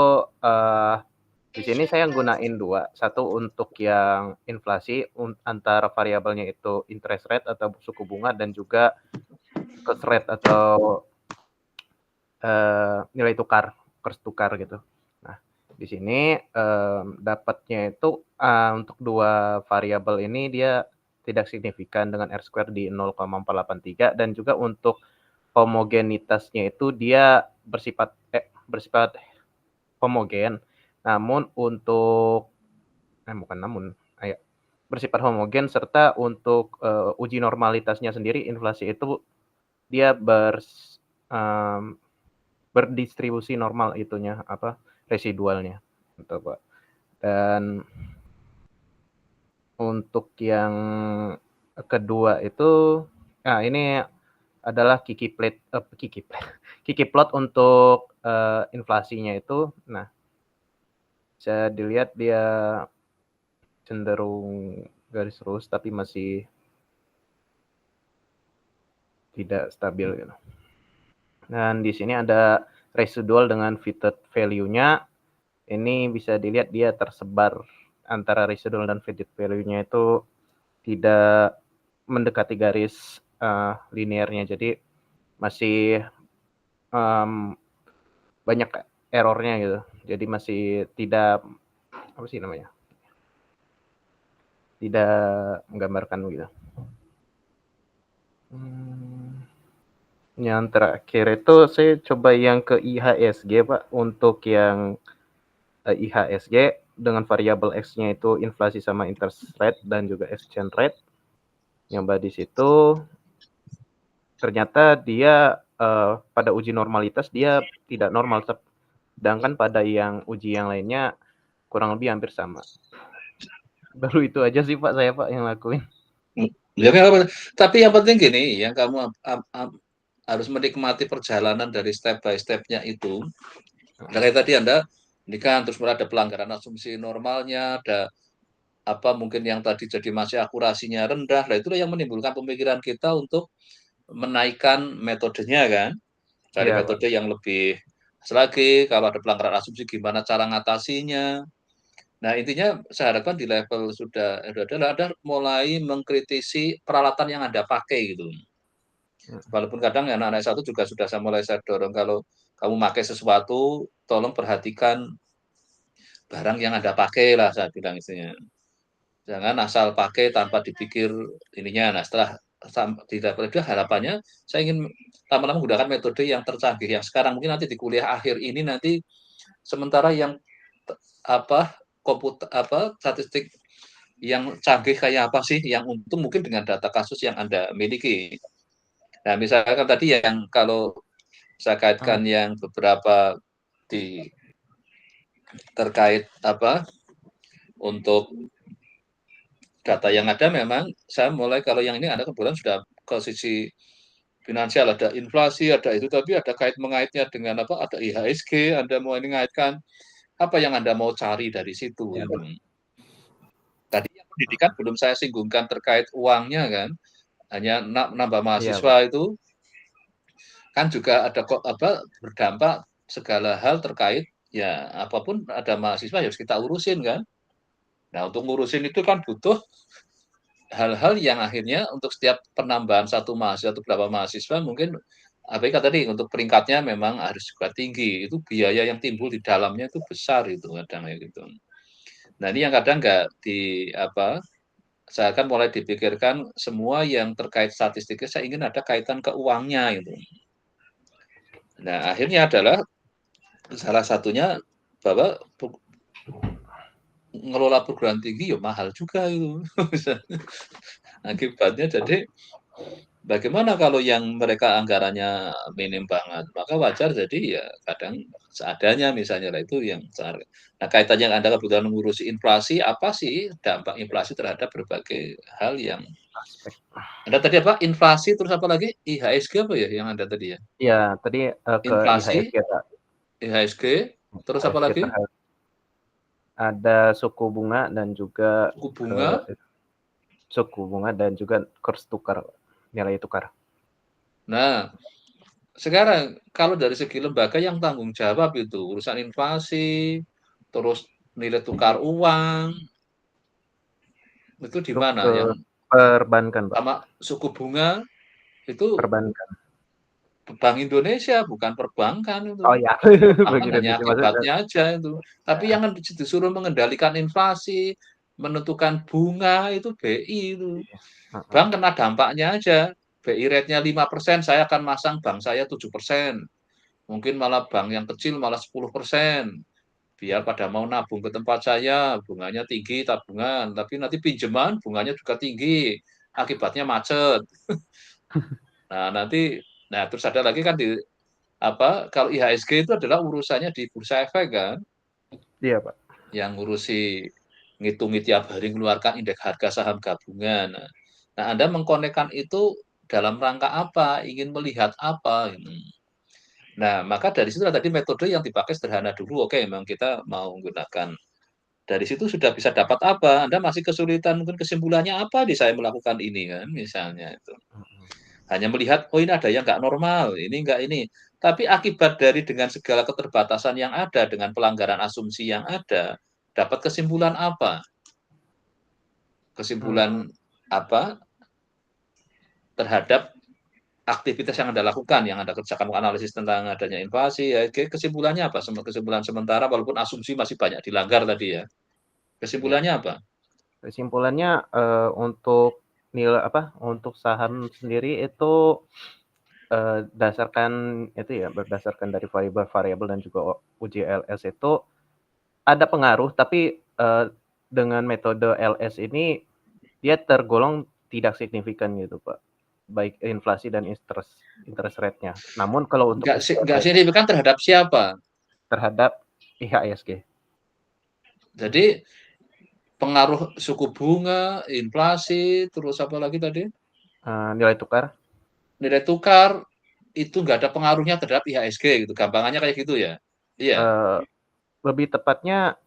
di sini saya gunain dua. Satu untuk yang inflasi antara variabelnya itu interest rate atau suku bunga dan juga cost rate atau nilai tukar, kurs tukar gitu. Nah, di sini dapatnya itu untuk dua variabel ini dia tidak signifikan dengan R square di 0,483 dan juga untuk homogenitasnya itu dia bersifat homogen. Namun untuk bukan namun, bersifat homogen serta untuk uji normalitasnya sendiri inflasi itu dia berdistribusi normal itunya apa residualnya gitu Pak. Dan untuk yang kedua itu ini adalah Kiki plot untuk inflasinya itu. Nah, bisa dilihat dia cenderung garis lurus tapi masih tidak stabil gitu. Dan di sini ada residual dengan fitted value-nya. Ini bisa dilihat dia tersebar antara residual dan fitted value-nya itu tidak mendekati garis linearnya. Jadi masih banyak errornya gitu. Jadi masih tidak apa sih namanya? Tidak menggambarkan gitu. Yang terakhir itu saya coba yang ke IHSG Pak. Untuk yang IHSG dengan variabel X-nya itu inflasi sama interest rate dan juga exchange rate. Nyoba di situ ternyata dia pada uji normalitas dia tidak normal, sedangkan pada yang uji yang lainnya kurang lebih hampir sama. Baru itu aja sih Pak saya Pak yang lakuin. Ya, tapi yang penting gini, yang kamu harus menikmati perjalanan dari step by step-nya itu. Kayak tadi Anda ini kan terus ada pelanggaran asumsi normalnya, ada apa mungkin yang tadi jadi masih akurasinya rendah. Nah, itulah yang menimbulkan pemikiran kita untuk menaikkan metodenya kan. Cari Iya, Pak. metode yang lebih lagi kalau ada pelanggaran asumsi gimana cara ngatasinya. Nah, intinya saya harapkan di level sudah adalah Anda mulai mengkritisi peralatan yang Anda pakai gitu. Walaupun kadang anak-anak S1 juga sudah mulai saya dorong, kalau kamu pakai sesuatu, tolong perhatikan barang yang Anda pakai lah, saya bilang istilahnya. Jangan asal pakai tanpa dipikir ininya. Nah, setelah tidak ada harapannya, saya ingin lama-lama menggunakan metode yang tercanggih yang sekarang. Mungkin nanti di kuliah akhir ini nanti, sementara yang komputer statistik yang canggih kayak apa sih, yang untung mungkin dengan data kasus yang Anda miliki. Nah, misalkan tadi yang kalau saya kaitkan yang beberapa terkait untuk data yang ada, memang saya mulai, kalau yang ini Anda kebetulan sudah ke sisi finansial, ada inflasi, ada itu, tapi ada mengaitnya dengan ada IHSG, Anda mau ini ngaitkan apa yang Anda mau cari dari situ. Ya, tadi yang pendidikan belum saya singgungkan terkait uangnya kan, hanya nambah mahasiswa itu kan juga ada berdampak segala hal terkait ya, apapun ada mahasiswa harus kita urusin kan. Nah, untuk ngurusin itu kan butuh hal-hal yang akhirnya untuk setiap penambahan satu mahasiswa atau berapa mahasiswa, mungkin tadi untuk peringkatnya memang harus juga tinggi. Itu biaya yang timbul di dalamnya itu besar itu kadang gitu. Nah, ini yang kadang nggak saya akan mulai dipikirkan semua yang terkait statistiknya, saya ingin ada kaitan ke uangnya itu. Nah, akhirnya adalah salah satunya bahwa ngelola perguruan tinggi ya mahal juga itu. Akibatnya jadi bagaimana kalau yang mereka anggarannya minim banget, maka wajar jadi ya kadang seadanya misalnya lah, itu yang nah, kaitannya Anda kebetulan mengurusi inflasi, apa sih dampak inflasi terhadap berbagai hal yang Anda tadi inflasi, terus apa lagi IHSG apa ya yang Anda tadi ya? Iya, tadi ke Inflasi, IHSG, Pak. IHSG, terus apa lagi? Ada suku bunga dan juga suku bunga dan juga kurs tukar, nilai tukar. Nah, sekarang kalau dari segi lembaga yang tanggung jawab itu urusan inflasi, terus nilai tukar uang, itu di mana? Yang perbankan, Pak. sama suku bunga itu Perbankan. Bank Indonesia, bukan perbankan itu. Oh ya, hanya akibatnya aja itu. Tapi yang disuruh mengendalikan inflasi, menentukan bunga itu BI itu. Bank kena dampaknya aja. BI rate-nya 5%, saya akan masang bank saya 7%. Mungkin malah bank yang kecil malah 10%. Biar pada mau nabung ke tempat saya, bunganya tinggi tabungan, tapi nanti pinjaman bunganya juga tinggi. Akibatnya macet. Nah, terus ada lagi kan kalau IHSG itu adalah urusannya di Bursa Efek kan? Iya, Pak. Yang ngurusi ngitungi tiap hari mengeluarkan indeks harga saham gabungan. Nah, Anda mengkonekkan itu dalam rangka apa? Ingin melihat apa? Nah, maka dari situ tadi metode yang dipakai sederhana dulu. Oke, memang kita mau menggunakan. Dari situ sudah bisa dapat apa? Anda masih kesulitan, mungkin kesimpulannya apa di saya melakukan ini kan, misalnya itu. Hanya melihat, oh ini ada yang nggak normal, ini nggak ini. Tapi akibat dari dengan segala keterbatasan yang ada, dengan pelanggaran asumsi yang ada, dapat kesimpulan apa? Kesimpulan apa terhadap aktivitas yang Anda lakukan, yang Anda kerjakan, analisis tentang adanya inflasi, ya, kesimpulannya apa? Kesimpulan sementara, walaupun asumsi masih banyak dilanggar tadi ya. Kesimpulannya apa? Kesimpulannya untuk nilai untuk saham sendiri itu berdasarkan dari variabel dan juga uji LS itu ada pengaruh, tapi dengan metode LS ini dia tergolong tidak signifikan gitu, Pak. Baik inflasi dan interest rate-nya. Namun kalau untuk nggak signifikan terhadap siapa? Terhadap IHSG. Jadi pengaruh suku bunga, inflasi, terus apa lagi tadi? Nilai tukar. Nilai tukar itu nggak ada pengaruhnya terhadap IHSG gitu. Gampangannya kayak gitu ya? Iya. Lebih tepatnya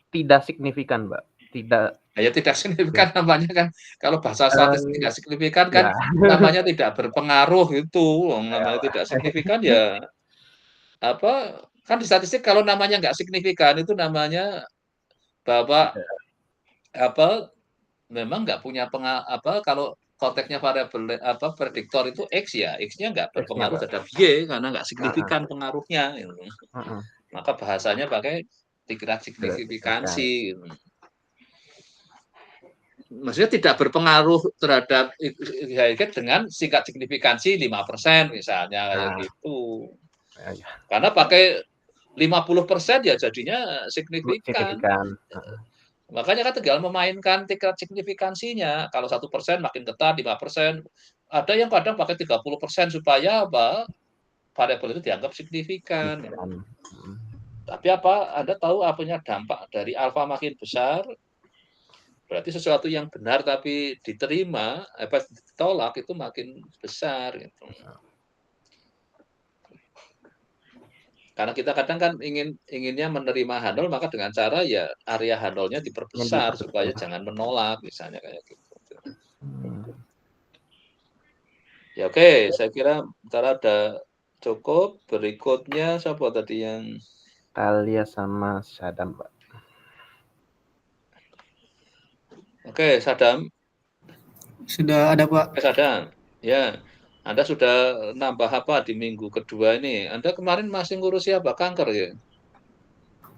tidak signifikan, Mbak. Tidak signifikan namanya kan. Kalau bahasa statistik tidak signifikan kan namanya tidak berpengaruh itu. Namanya tidak signifikan ya kan di statistik kalau namanya nggak signifikan itu namanya bahwa memang nggak punya kalau konteksnya variabel prediktor itu X ya, X-nya nggak X-nya, berpengaruh Pak. terhadap Y karena nggak signifikan pengaruhnya. Gitu. Maka bahasanya pakai tingkat signifikansi. Gitu. Maksudnya tidak berpengaruh terhadap IHSG dengan tingkat signifikansi 5% misalnya kayak gitu. Ya. Karena pakai 50% ya jadinya signifikan. Makanya kan tinggal memainkan tingkat signifikansinya. Kalau 1% makin ketat, 5%. Ada yang kadang pakai 30% supaya apa? Variabel itu dianggap signifikan. Tapi apa? Anda tahu apanya dampak dari alfa makin besar? Berarti sesuatu yang benar tapi diterima, ditolak itu makin besar. Gitu. Karena kita kadang kan inginnya menerima handle, maka dengan cara ya area handle-nya diperbesar supaya jangan menolak, misalnya kayak gitu. Ya oke, saya kira bentar ada cukup. Berikutnya siapa tadi yang Talia sama Sadam, Pak. Oke, Sadam. Sudah ada, Pak. Sadam. Ya. Anda sudah nambah apa di minggu kedua ini? Anda kemarin masih ngurus siapa? Kanker ya?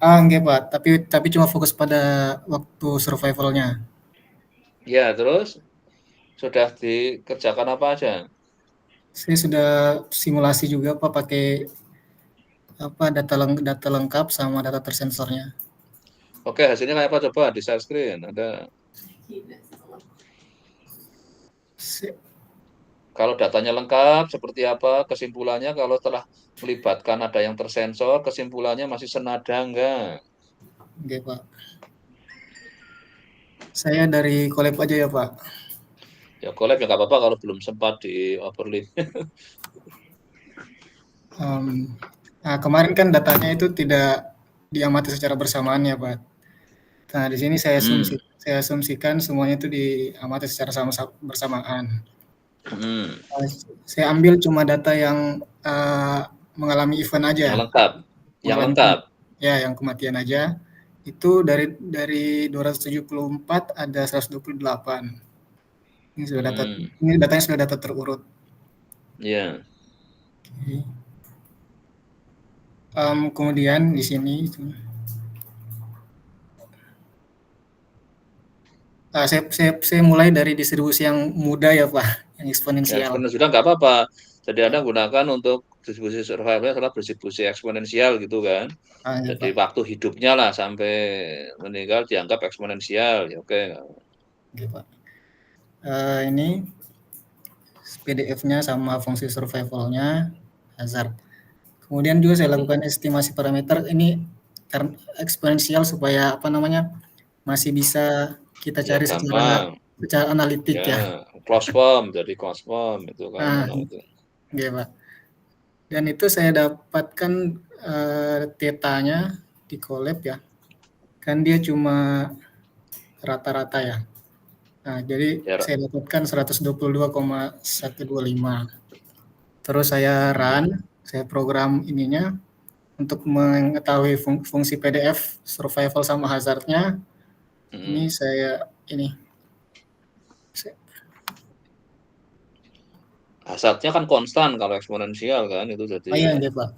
Enggak, Pak. Tapi cuma fokus pada waktu survivalnya. Ya, terus sudah dikerjakan apa aja? Saya sudah simulasi juga, Pak, pakai data lengkap sama data tersensornya. Oke, hasilnya kayak apa coba di share screen? Ada. Kalau datanya lengkap, seperti apa kesimpulannya kalau telah melibatkan ada yang tersensor, kesimpulannya masih senada enggak? Oke, Pak. Saya dari collab aja ya, Pak. Ya collab ya nggak apa-apa kalau belum sempat di overlay. Kemarin kan datanya itu tidak diamati secara bersamaan ya, Pak. Nah, di sini saya asumsikan semuanya itu diamati secara bersamaan. Saya ambil cuma data yang mengalami event aja. Yang lengkap. Ya, yang kematian aja. Itu dari 274 ada 128. Ini sudah ini datanya sudah data terurut. Iya. Okay. Kemudian di sini saya mulai dari distribusi yang mudah ya, Pak, yang eksponensial. Ya, sudah nggak apa-apa. Jadi Anda gunakan untuk distribusi survivalnya adalah distribusi eksponensial gitu kan. Jadi Pak, waktu hidupnya lah sampai meninggal dianggap eksponensial. Ya, oke, Pak. Ini PDF-nya sama fungsi survivalnya, hazard. Kemudian juga saya lakukan estimasi parameter ini karena eksponensial supaya masih bisa kita cari secara analitik ya. Close form, jadi close form itu kan. Iya, Pak. Dan itu saya dapatkan tetanya di collab ya. Kan dia cuma rata-rata ya. Nah, jadi saya dapatkan 122,125. Terus saya run, saya program ininya untuk mengetahui fungsi PDF survival sama hazardnya. Ini hazardnya kan konstan kalau eksponensial kan itu jadi. Iya, Pak.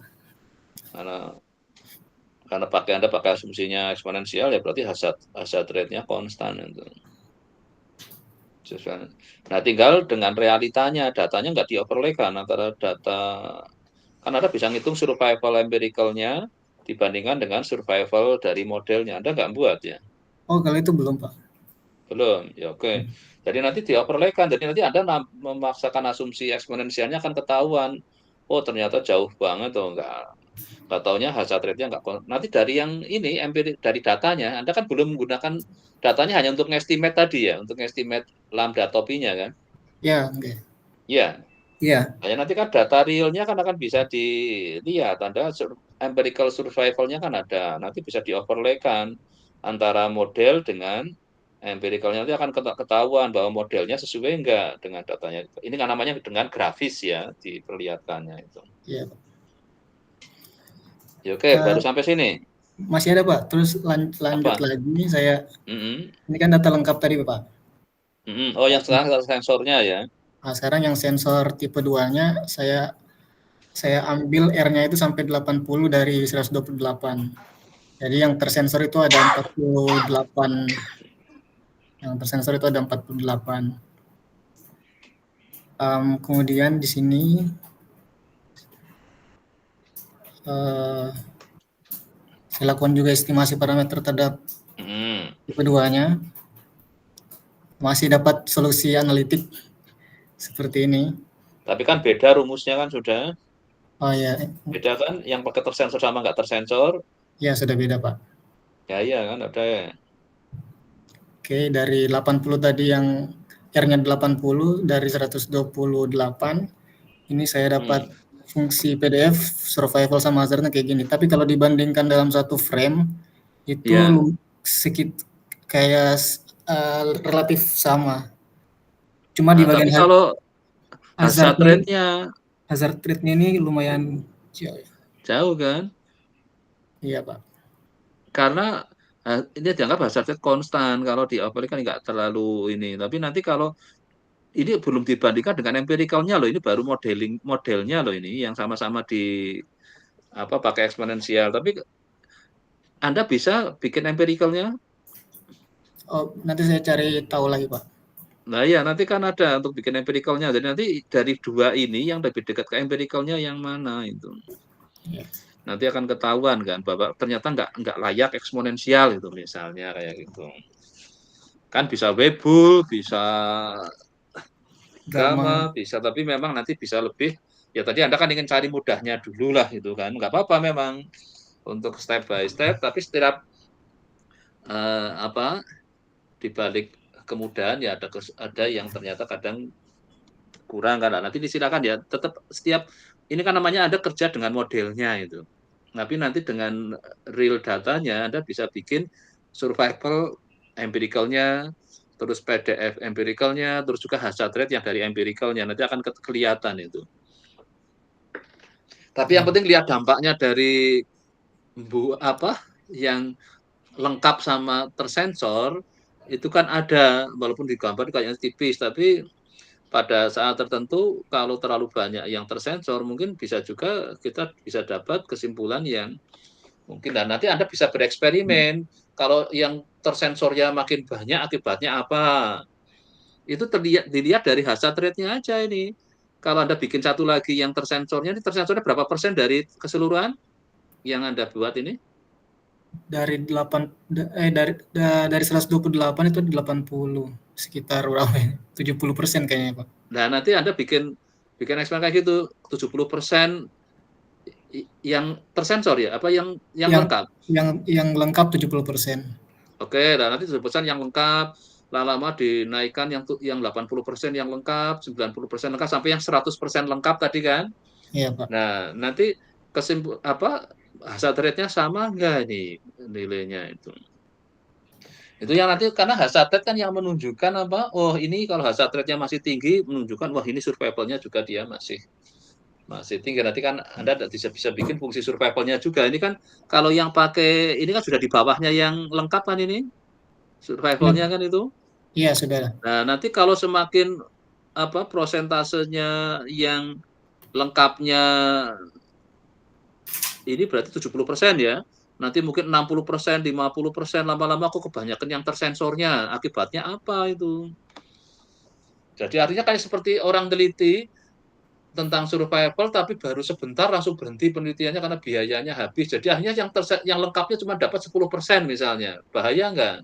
Karena Anda pakai asumsinya eksponensial ya berarti hazard rate-nya konstan itu. Nah, tinggal dengan realitanya, datanya nggak di-overlay kan antara data, kan Anda bisa ngitung survival empirical-nya dibandingkan dengan survival dari modelnya. Anda nggak buat ya? Oh, kalau itu belum, Pak. Belum, ya oke. Jadi nanti di-overlay kan, jadi nanti Anda memaksakan asumsi eksponensialnya akan ketahuan, oh ternyata jauh banget, oh enggak taunya hazard rate-nya enggak. Nanti dari yang ini empirik dari datanya, Anda kan belum menggunakan datanya hanya untuk ngestimate tadi ya, untuk ngestimate lambda topinya kan? Ya, oke. Iya. Iya. Nah, nanti kan data realnya kan akan bisa dilihat, Anda empirical survival-nya kan ada, nanti bisa di-overlay kan antara model dengan empiricalnya, nanti akan ketahuan bahwa modelnya sesuai enggak dengan datanya. Ini kan namanya dengan grafis ya, diperlihatkannya itu. Iya. Ya, oke, baru sampai sini. Masih ada, Pak. Terus lanjut lagi saya. Ini kan data lengkap tadi, Pak. Oh, yang sekarang sensornya ya. Nah, sekarang yang sensor tipe 2-nya saya ambil R-nya itu sampai 80 dari 128. Jadi yang tersensor itu ada 48. Yang tersensor itu ada 48. Kemudian di sini saya lakukan juga estimasi parameter terhadap tipe 2-nya. Masih dapat solusi analitik seperti ini. Tapi kan beda rumusnya kan sudah. Oh ya, Beda kan yang pakai tersensor sama nggak tersensor. ya sudah beda Pak. Ya iya kan ada ya. Oke, dari 80 tadi yang R-nya 80 dari 128, ini saya dapat fungsi PDF survival sama hazardnya kayak gini. Tapi kalau dibandingkan dalam satu frame itu Ya. kayak relatif sama. Cuma di bagian Tapi kalau hazard hazard rate-nya ini lumayan jauh kan? Iya Pak. Karena ini dianggap hazard rate konstan, kalau dioperasikan kan nggak terlalu ini. Tapi nanti kalau ini belum dibandingkan dengan empiricalnya loh, ini baru modelnya loh ini yang sama-sama di pakai eksponensial. Tapi Anda bisa bikin empiricalnya? Oh, nanti saya cari tahu lagi Pak. Nah ya, nanti kan ada untuk bikin empiricalnya. Jadi nanti dari dua ini yang lebih dekat ke empiricalnya yang mana itu. Ya. Nanti akan ketahuan kan bahwa ternyata nggak layak eksponensial itu misalnya kayak gitu. Kan bisa Weibull, bisa gamma, bisa, tapi memang nanti bisa lebih. Ya tadi Anda kan ingin cari mudahnya dulu lah itu kan. Nggak apa-apa memang untuk step by step, tapi setiap dibalik kemudahan ya ada yang ternyata kadang kurang kan. Nanti disilakan ya, tetap setiap ini kan namanya Anda kerja dengan modelnya itu. Tapi nanti dengan real datanya Anda bisa bikin survival empiricalnya, terus PDF empiricalnya, terus juga hazard rate yang dari empiricalnya, nanti akan kelihatan itu. Tapi yang penting lihat dampaknya dari yang lengkap sama tersensor, itu kan ada, walaupun di gambar kayaknya tipis, tapi pada saat tertentu kalau terlalu banyak yang tersensor mungkin bisa juga kita bisa dapat kesimpulan yang mungkin, dan nanti Anda bisa bereksperimen kalau yang tersensornya makin banyak akibatnya apa, itu dilihat dari hazard rate-nya aja ini. Kalau Anda bikin satu lagi yang tersensornya, ini tersensornya berapa persen dari keseluruhan yang Anda buat ini? Dari 128 itu 80, sekitar berapa ya? 70% kayaknya Pak. Nah nanti Anda bikin eksperimen kayak gitu, 70% yang tersensor ya, apa yang lengkap? Yang lengkap 70%. Oke, nah nanti 70% yang lengkap, lama-lama dinaikkan yang 80% yang lengkap, 90% lengkap, sampai yang 100% lengkap tadi kan? Iya Pak. Nah nanti hazard rate-nya sama nggak nih nilainya itu? Itu yang nanti, karena hazard rate kan yang menunjukkan ini kalau hazard rate-nya masih tinggi, menunjukkan wah ini survival-nya juga dia masih tinggi. Nanti kan Anda bisa bikin fungsi survival-nya juga. Ini kan kalau yang pakai ini kan sudah di bawahnya yang lengkap kan ini survival-nya kan itu. Iya sudah. Nah nanti kalau semakin prosentasenya yang lengkapnya ini berarti 70% ya. Nanti mungkin 60%, 50%, lama-lama kok kebanyakan yang tersensornya. Akibatnya apa itu? Jadi artinya kayak seperti orang teliti tentang survival, tapi baru sebentar langsung berhenti penelitiannya karena biayanya habis. Jadi akhirnya yang lengkapnya cuma dapat 10% misalnya. Bahaya nggak?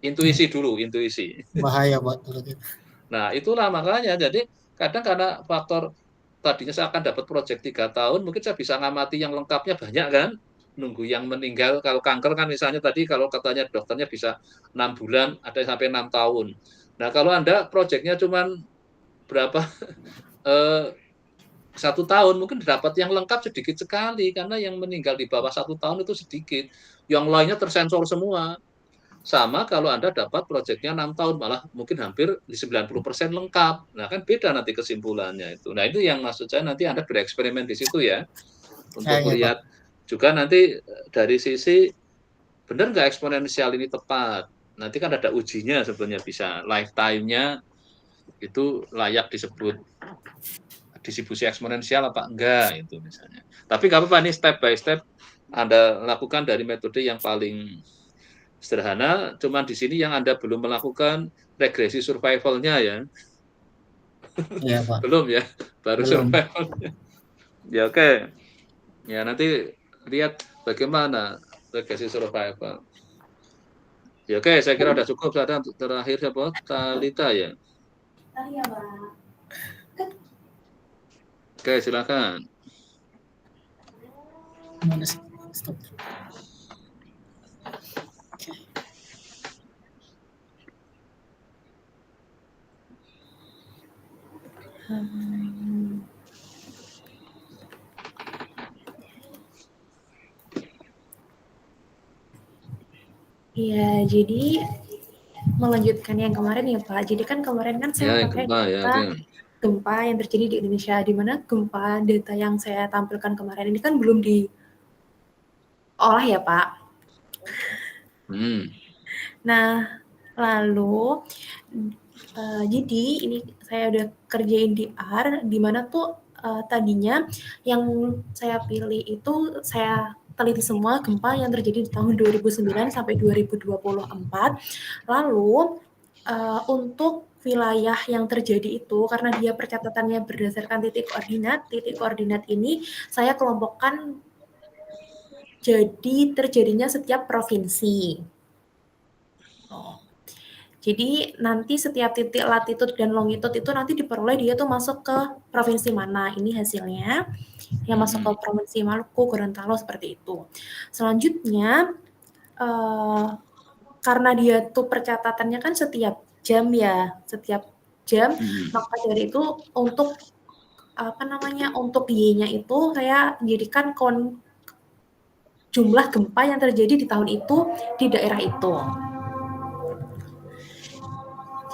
Intuisi dulu, intuisi. Bahaya Pak. Nah itulah makanya, jadi kadang karena faktor tadinya saya akan dapat proyek 3 tahun, mungkin saya bisa ngamati yang lengkapnya banyak kan, nunggu yang meninggal. Kalau kanker kan misalnya tadi kalau katanya dokternya bisa 6 bulan, ada yang sampai 6 tahun. Nah kalau Anda proyeknya cuma berapa 1 tahun, mungkin dapat yang lengkap sedikit sekali, karena yang meninggal di bawah 1 tahun itu sedikit, yang lainnya tersensor semua. Sama kalau Anda dapat proyeknya 6 tahun, malah mungkin hampir di 90% lengkap. Nah kan beda nanti kesimpulannya itu. Nah itu yang maksud saya, nanti Anda bereksperimen di situ ya, untuk melihat juga nanti dari sisi benar nggak eksponensial ini tepat. nanti kan ada ujinya sebenarnya, bisa lifetime-nya itu layak disebut distribusi eksponensial apa enggak itu misalnya. Tapi nggak apa-apa, nih step by step Anda lakukan dari metode yang paling sederhana, cuma di sini yang Anda belum melakukan regresi survival-nya ya. Iya, Pak. Belum ya, baru Belum. survival. Ya oke. Ya nanti lihat bagaimana regresi survival. Ya oke, saya kira udah cukup. Ada terakhir siapa? Talita ya. Oke, silakan. Mana sih? Stop. Iya, jadi melanjutkan yang kemarin ya Pak. Jadi kan kemarin kan saya Ya, pakai gempa ya. data Oke. gempa yang terjadi di Indonesia, di mana gempa data yang saya tampilkan kemarin ini kan belum diolah ya Pak. Nah, lalu jadi ini saya udah kerjain di R, di mana tuh tadinya yang saya pilih itu saya teliti semua gempa yang terjadi di tahun 2009 sampai 2024. Lalu untuk wilayah yang terjadi itu, karena dia percatatannya berdasarkan titik koordinat ini saya kelompokkan jadi terjadinya setiap provinsi. Jadi nanti setiap titik latitude dan longitude itu nanti diperoleh dia tuh masuk ke provinsi mana. Ini hasilnya yang masuk ke provinsi Maluku, Gorontalo seperti itu. Selanjutnya karena dia tuh percatatannya kan setiap jam ya, maka dari itu untuk untuk Y-nya itu saya jadikan jumlah gempa yang terjadi di tahun itu di daerah itu.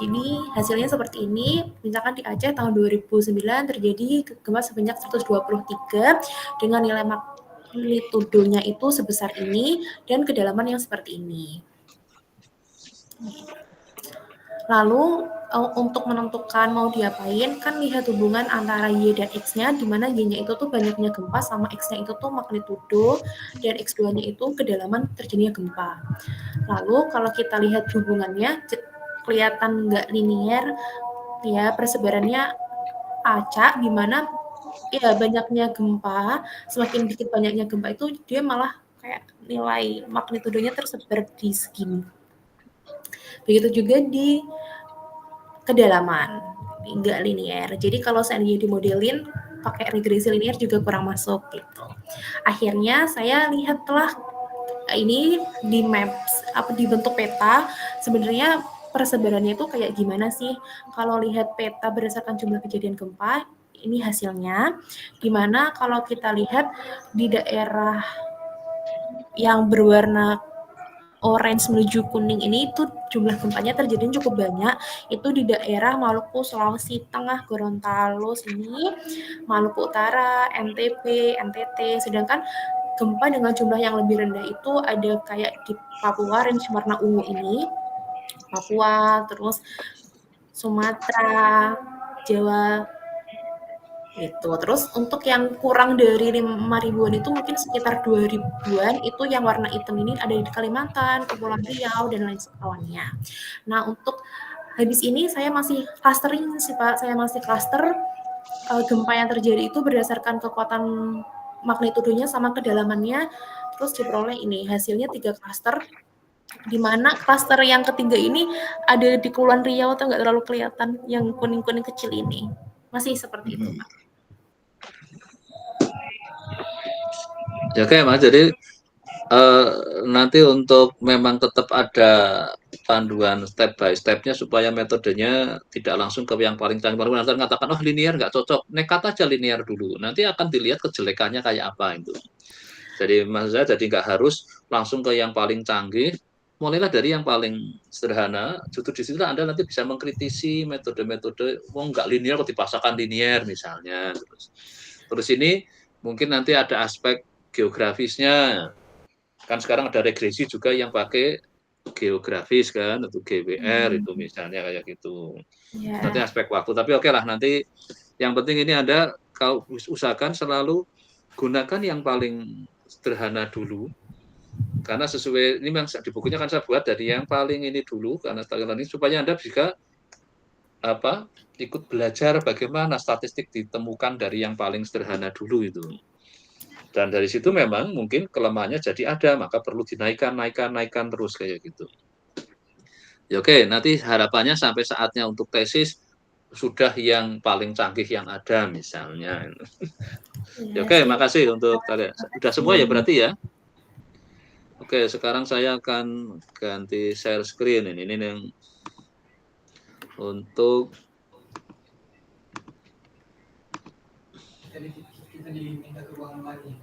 Jadi hasilnya seperti ini, misalkan di Aceh tahun 2009 terjadi gempa sebanyak 123 dengan nilai magnitudonya itu sebesar ini dan kedalaman yang seperti ini. Lalu untuk menentukan mau diapain, kan lihat hubungan antara Y dan X-nya, di mana Y-nya itu tuh banyaknya gempa sama X-nya itu tuh magnitudo dan X2-nya itu kedalaman terjadinya gempa. Lalu kalau kita lihat hubungannya, kelihatan nggak linear ya, persebarannya acak, di mana ya banyaknya gempa, semakin dikit banyaknya gempa itu dia malah kayak nilai magnitudonya tersebar di segini. Begitu juga di kedalaman, nggak linear. Jadi kalau seandainya dimodelin pakai regresi linear juga kurang masuk gitu. Akhirnya saya lihatlah ini di maps, dibentuk peta, sebenarnya persebarannya itu kayak gimana sih? Kalau lihat peta berdasarkan jumlah kejadian gempa, ini hasilnya. Dimana kalau kita lihat di daerah yang berwarna orange menuju kuning ini itu jumlah gempanya terjadi cukup banyak. Itu di daerah Maluku, Sulawesi Tengah, Gorontalo sini, Maluku Utara, NTB, NTT. Sedangkan gempa dengan jumlah yang lebih rendah itu ada kayak di Papua, range warna ungu ini, Papua, terus Sumatera, Jawa, gitu. Terus untuk yang kurang dari 5.000-an itu mungkin sekitar 2.000-an, itu yang warna hitam ini ada di Kalimantan, Kepulauan Riau, dan lain sebagainya. Nah, untuk habis ini saya masih clustering sih Pak, saya masih cluster gempa yang terjadi itu berdasarkan kekuatan magnitudonya sama kedalamannya, terus diperoleh ini hasilnya 3 cluster, di mana cluster yang ketiga ini ada di Kepulauan Riau, atau nggak terlalu kelihatan yang kuning-kuning kecil ini, masih seperti itu Pak. Ya oke Mas, jadi nanti untuk memang tetap ada panduan step by step-nya supaya metodenya tidak langsung ke yang paling canggih. Baru nanti mengatakan, oh linear nggak cocok, nekat aja linear dulu. Nanti akan dilihat kejelekannya kayak apa itu. Jadi maksud saya, jadi nggak harus langsung ke yang paling canggih. Mulailah dari yang paling sederhana. Justru di situ Anda nanti bisa mengkritisi metode-metode, nggak linear kok dipaksakan linear misalnya. Terus ini mungkin nanti ada aspek geografisnya. Kan sekarang ada regresi juga yang pakai geografis kan, atau GWR itu misalnya kayak gitu. Ya. Nanti aspek waktu, tapi oke lah, nanti yang penting ini Anda kalau usahakan selalu gunakan yang paling sederhana dulu, karena sesuai ini memang di bukunya kan saya buat dari yang paling ini dulu, karena ini supaya Anda bisa ikut belajar bagaimana statistik ditemukan dari yang paling sederhana dulu itu. Dan dari situ memang mungkin kelemahannya jadi ada, maka perlu naikkan terus kayak gitu. Ya, oke, nanti harapannya sampai saatnya untuk tesis sudah yang paling canggih yang ada misalnya. Ya, oke, makasih untuk kalian. Sudah semua ya berarti ya. Oke, sekarang saya akan ganti share screen ini yang untuk kita diminta ke ruangan lagi.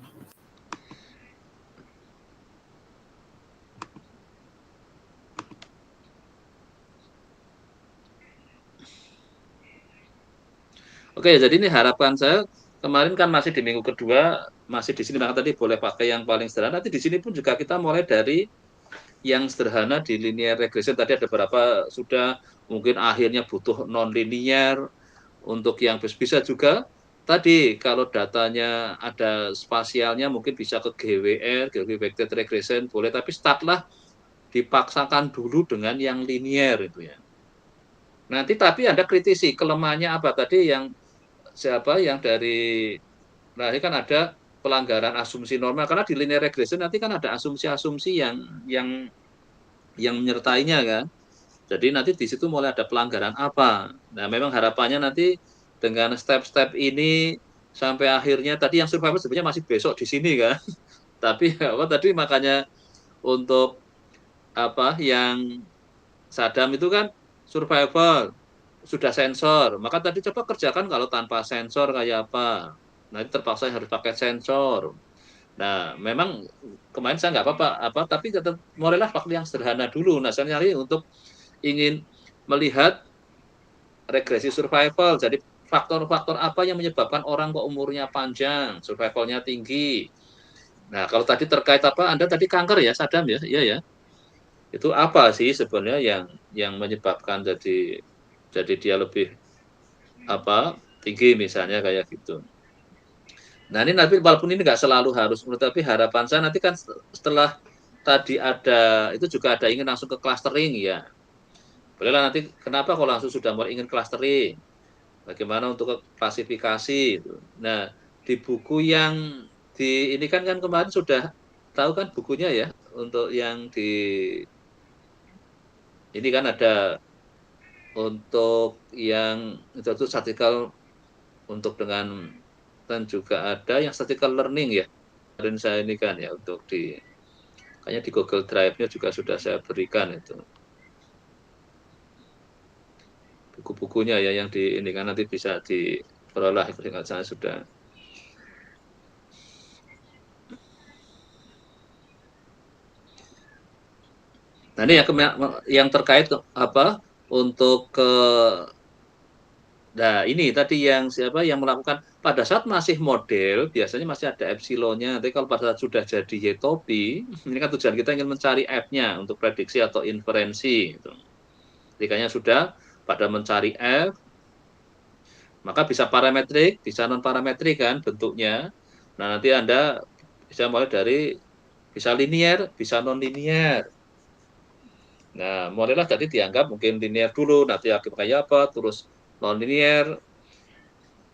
Oke, jadi ini harapan saya kemarin kan masih di minggu kedua, masih di sini, maka tadi boleh pakai yang paling sederhana. Nanti di sini pun juga kita mulai dari yang sederhana di linear regression. Tadi ada beberapa sudah, mungkin akhirnya butuh non-linear. Untuk yang bisa juga, tadi kalau datanya ada spasialnya mungkin bisa ke GWR, Geographic Weighted Regression, boleh, tapi startlah dipaksakan dulu dengan yang linear itu ya. Nanti tapi Anda kritisi kelemahannya apa tadi yang dari nah ini kan ada pelanggaran asumsi normal, karena di linear regression nanti kan ada asumsi-asumsi yang menyertainya kan. Jadi nanti di situ mulai ada pelanggaran apa. Nah, memang harapannya nanti dengan step-step ini sampai akhirnya tadi yang survival sebenarnya masih besok di sini kan. Tapi tadi makanya untuk yang Sadam itu kan survival sudah sensor, maka tadi coba kerjakan kalau tanpa sensor kayak apa. Nanti terpaksa harus pakai sensor. Nah, memang kemarin saya nggak apa-apa, tapi tetap mulailah pakai yang sederhana dulu. Nah, saya nyari untuk ingin melihat regresi survival. Jadi faktor-faktor apa yang menyebabkan orang kok umurnya panjang, survivalnya tinggi. Nah, kalau tadi terkait Anda tadi kanker ya, Sadam ya, iya ya. Itu apa sih sebenarnya yang menyebabkan jadi dia lebih tinggi misalnya kayak gitu. Nah, ini nanti walaupun ini nggak selalu harus, tapi harapan saya nanti kan setelah tadi ada itu juga ada ingin langsung ke clustering ya. Bolehlah nanti kenapa kalau langsung sudah mau ingin clustering? Bagaimana untuk klasifikasi itu. Nah, di buku yang ini kan kemarin sudah tahu kan bukunya ya, untuk yang di ini kan ada untuk yang itu statistical untuk dengan, dan juga ada yang statistical learning ya. Dan saya ini kan ya untuk kayaknya di Google Drive-nya juga sudah saya berikan itu. Buku-bukunya ya yang di ini kan nanti bisa diperoleh, ingat saya sudah. Nah, ini yang terkait untuk nah ini tadi yang yang melakukan pada saat masih model biasanya masih ada epsilonnya, tapi kalau pada saat sudah jadi Y-topi, ini kan tujuan kita ingin mencari F-nya untuk prediksi atau inferensi gitu. Ketikanya sudah pada mencari F, maka bisa parametrik, bisa non parametrik kan bentuknya. Nah, nanti Anda bisa mulai dari bisa linear, bisa non linear. Nah, mulailah tadi dianggap mungkin linear dulu, nanti kayak apa, terus non-linear,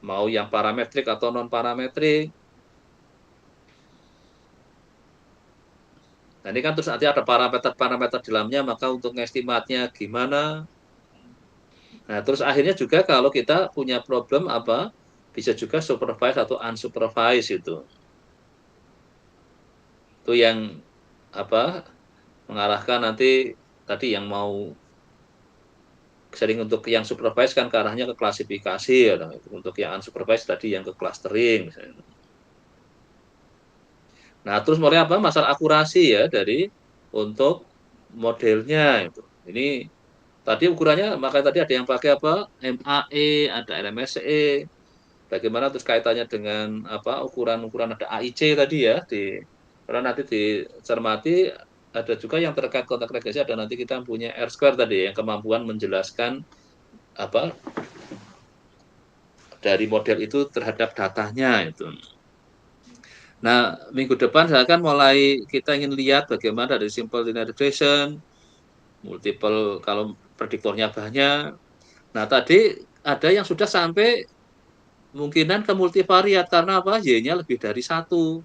mau yang parametrik atau non-parametrik. Nah, ini kan terus nanti ada parameter-parameter di dalamnya, maka untuk ngestimatnya gimana. Nah, terus akhirnya juga kalau kita punya problem bisa juga supervised atau unsupervised itu. Itu yang mengarahkan nanti tadi yang mau sering untuk yang supervised kan ke arahnya ke klasifikasi ya, untuk yang unsupervised tadi yang ke clustering misalnya. Nah, terus mulai masalah akurasi ya dari untuk modelnya itu. Ini tadi ukurannya, maka tadi ada yang pakai MAE, ada LMSE. Bagaimana terus kaitannya dengan ukuran-ukuran ada AIC tadi ya, karena nanti dicermati ada juga yang terkait kontak regresi, ada nanti kita punya R-square tadi yang kemampuan menjelaskan apa dari model itu terhadap datanya itu. Nah, minggu depan saya akan mulai kita ingin lihat bagaimana dari simple linear regression, multiple kalau prediktornya banyak. Nah, tadi ada yang sudah sampai kemungkinan ke multivariat karena apa? Y-nya lebih dari 1.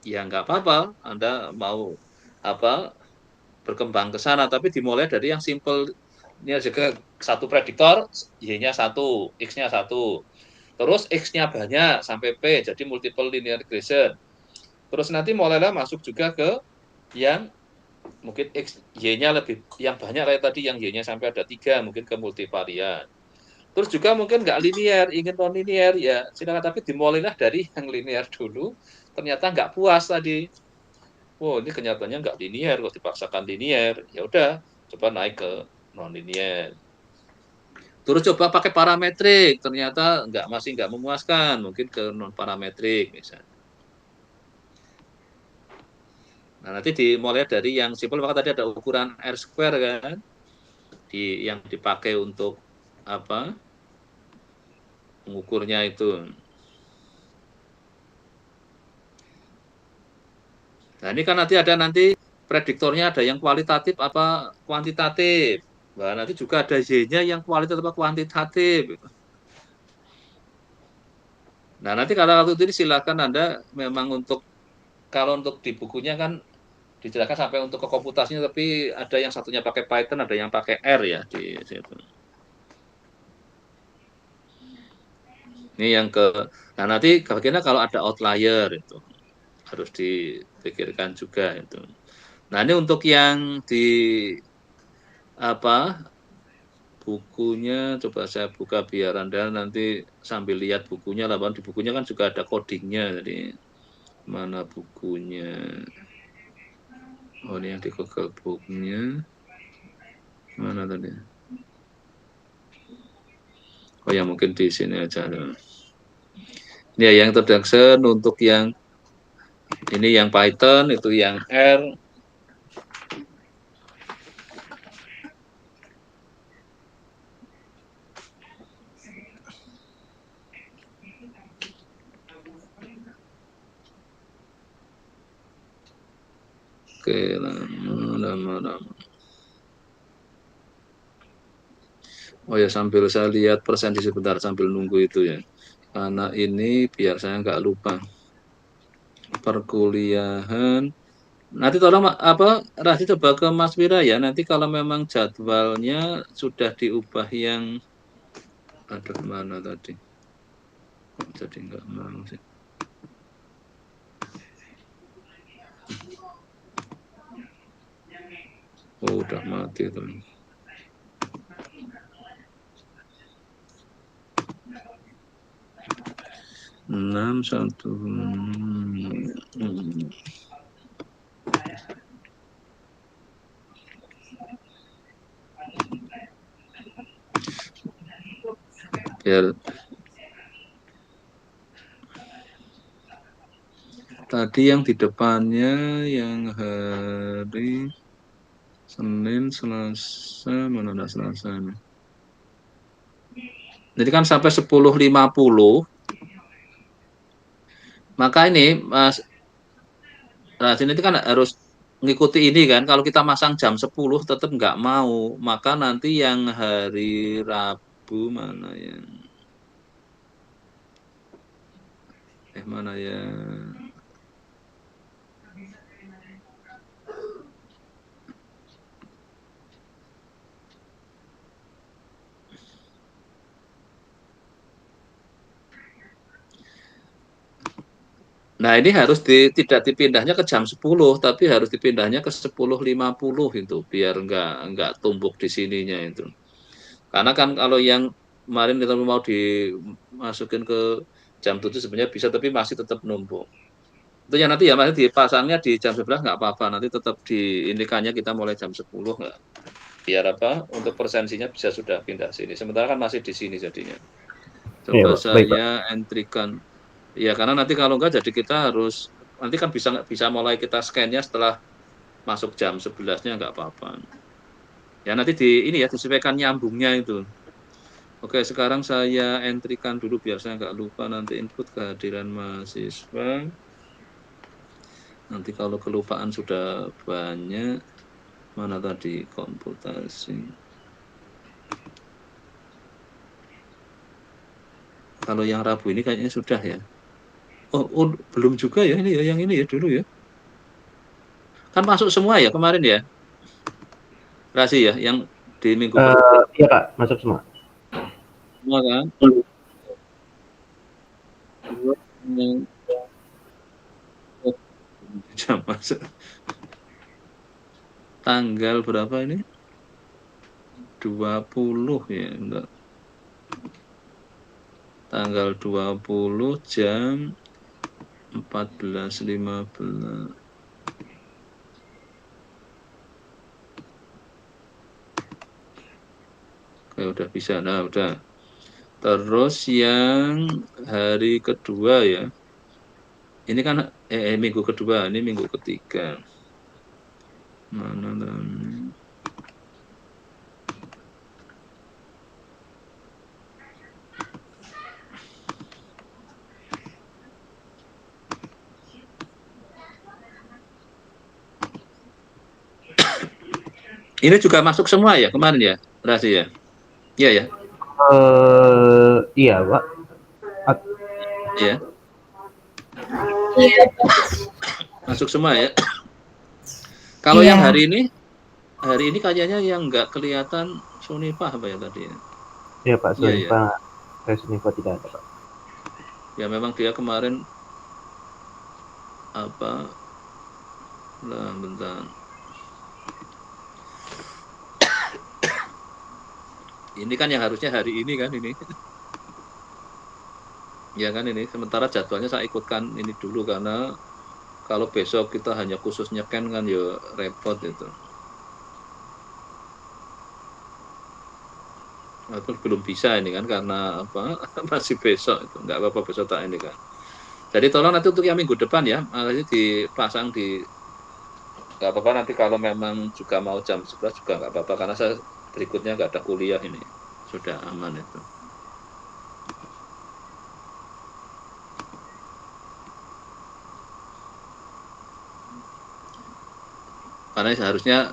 Ya nggak apa-apa, Anda mau apa berkembang ke sana, tapi dimulai dari yang simple. Ini juga satu prediktor, Y-nya 1, X-nya 1. Terus X-nya banyak sampai P, jadi multiple linear regression. Terus nanti mulailah masuk juga ke yang mungkin X, Y-nya lebih, yang banyak kayak tadi, yang Y-nya sampai ada 3, mungkin ke multivariat. Terus juga mungkin nggak linear, ingin non-linear, ya silakan, tapi dimulailah dari yang linear dulu, ternyata nggak puas tadi. Wow, ini kenyataannya nggak linear, kok dipaksakan linear, ya udah, coba naik ke non-linear. Terus coba pakai parametrik, ternyata masih nggak memuaskan, mungkin ke non-parametrik misalnya. Nah, nanti dimulai dari yang simpel, maka tadi ada ukuran R-square kan, yang dipakai untuk apa? Mengukurnya itu. Nah, ini kan nanti ada prediktornya ada yang kualitatif apa kuantitatif. Nah, nanti juga ada Y-nya yang kualitatif apa kuantitatif. Nah, nanti kalau itu silakan Anda memang kalau untuk di bukunya kan dijelaskan sampai untuk ke komputasinya, tapi ada yang satunya pakai Python, ada yang pakai R ya di situ. Ini yang nah nanti bagaimana kalau ada outlier itu harus dipikirkan juga itu. Nah, ini untuk yang di apa bukunya, coba saya buka biar Anda nanti sambil lihat bukunya lah, di bukunya kan juga ada codingnya. Jadi mana bukunya? Oh, ini yang di Google Book-nya. Mana tadi? Oh ya, mungkin di sini aja. Ini ya yang introduction untuk yang ini yang Python, itu yang R. Oke, lama. Oh ya, sambil saya lihat persen sebentar sambil nunggu itu ya. Karena ini biar saya nggak lupa. Perkuliahan. Nanti tolong Rasi coba ke Mas Wira ya. Nanti kalau memang jadwalnya sudah diubah yang aduh mana tadi. Jadi nggak mau sih. Oh, udah mati tuh. Enam satu. Ya. Tadi yang di depannya yang hari Senin, Selasa, mana ada Selasa nih. Jadi kan sampai 10.50. Maka ini Mas Rasin itu kan harus mengikuti ini kan. Kalau kita masang jam 10 tetap nggak mau. Maka nanti yang hari Rabu mana ya? Mana ya? Nah, ini harus tidak dipindahnya ke jam 10, tapi harus dipindahnya ke 10.50 itu, biar nggak tumpuk di sininya itu. Karena kan kalau yang kemarin kita mau dimasukin ke jam 7 sebenarnya bisa, tapi masih tetap numpuk. Itu yang nanti ya masih dipasangnya di jam 11 nggak apa-apa, nanti tetap diindikannya kita mulai jam 10 nggak. Biar untuk persensinya bisa sudah pindah sini. Sementara kan masih di sini jadinya. Coba saya entrikan. Ya, karena nanti kalau enggak jadi kita harus nanti kan bisa mulai kita scan-nya setelah masuk jam 11-nya nggak apa-apa. Ya nanti ini ya disesuaikan nyambungnya itu. Oke, sekarang saya entrikan dulu biar saya nggak lupa nanti input kehadiran mahasiswa. Nanti kalau kelupaan sudah banyak, mana tadi komputasi. Kalau yang Rabu ini kayaknya sudah ya. Oh, belum juga ya ini ya, yang ini ya dulu ya. Kan masuk semua ya kemarin ya. Rasi ya, yang di minggu Iya Kak, masuk semua. semua kan. Jam masuk. Tanggal berapa ini? 20 ya, enggak. Tanggal 20 jam 14.15. Oke, udah bisa. Nah, udah. Terus yang hari kedua ya. Ini kan minggu kedua, ini minggu ketiga. Mana dan ini juga masuk semua ya kemarin ya, Rasi ya? Iya ya? Iya Pak. Iya. Iya. Masuk semua ya. Kalau yang hari ini kayaknya yang nggak kelihatan Sunifah apa ya tadi ya? Iya Pak, Iya, Sunifah. Sunifah tidak ada Pak. Ya memang dia kemarin apa? Lah bentar. Ini kan yang harusnya hari ini kan ini. Ya kan ini. Sementara jadwalnya saya ikutkan ini dulu karena kalau besok kita hanya khusus nyeken kan ya repot itu. Walaupun belum bisa ini kan karena apa? Masih besok itu. Nggak apa-apa besok tak ini kan. Jadi tolong nanti untuk yang minggu depan ya, makanya dipasang di nggak apa-apa nanti kalau memang juga mau jam 11 juga nggak apa-apa karena saya berikutnya nggak ada kuliah ini, sudah aman itu. Karena seharusnya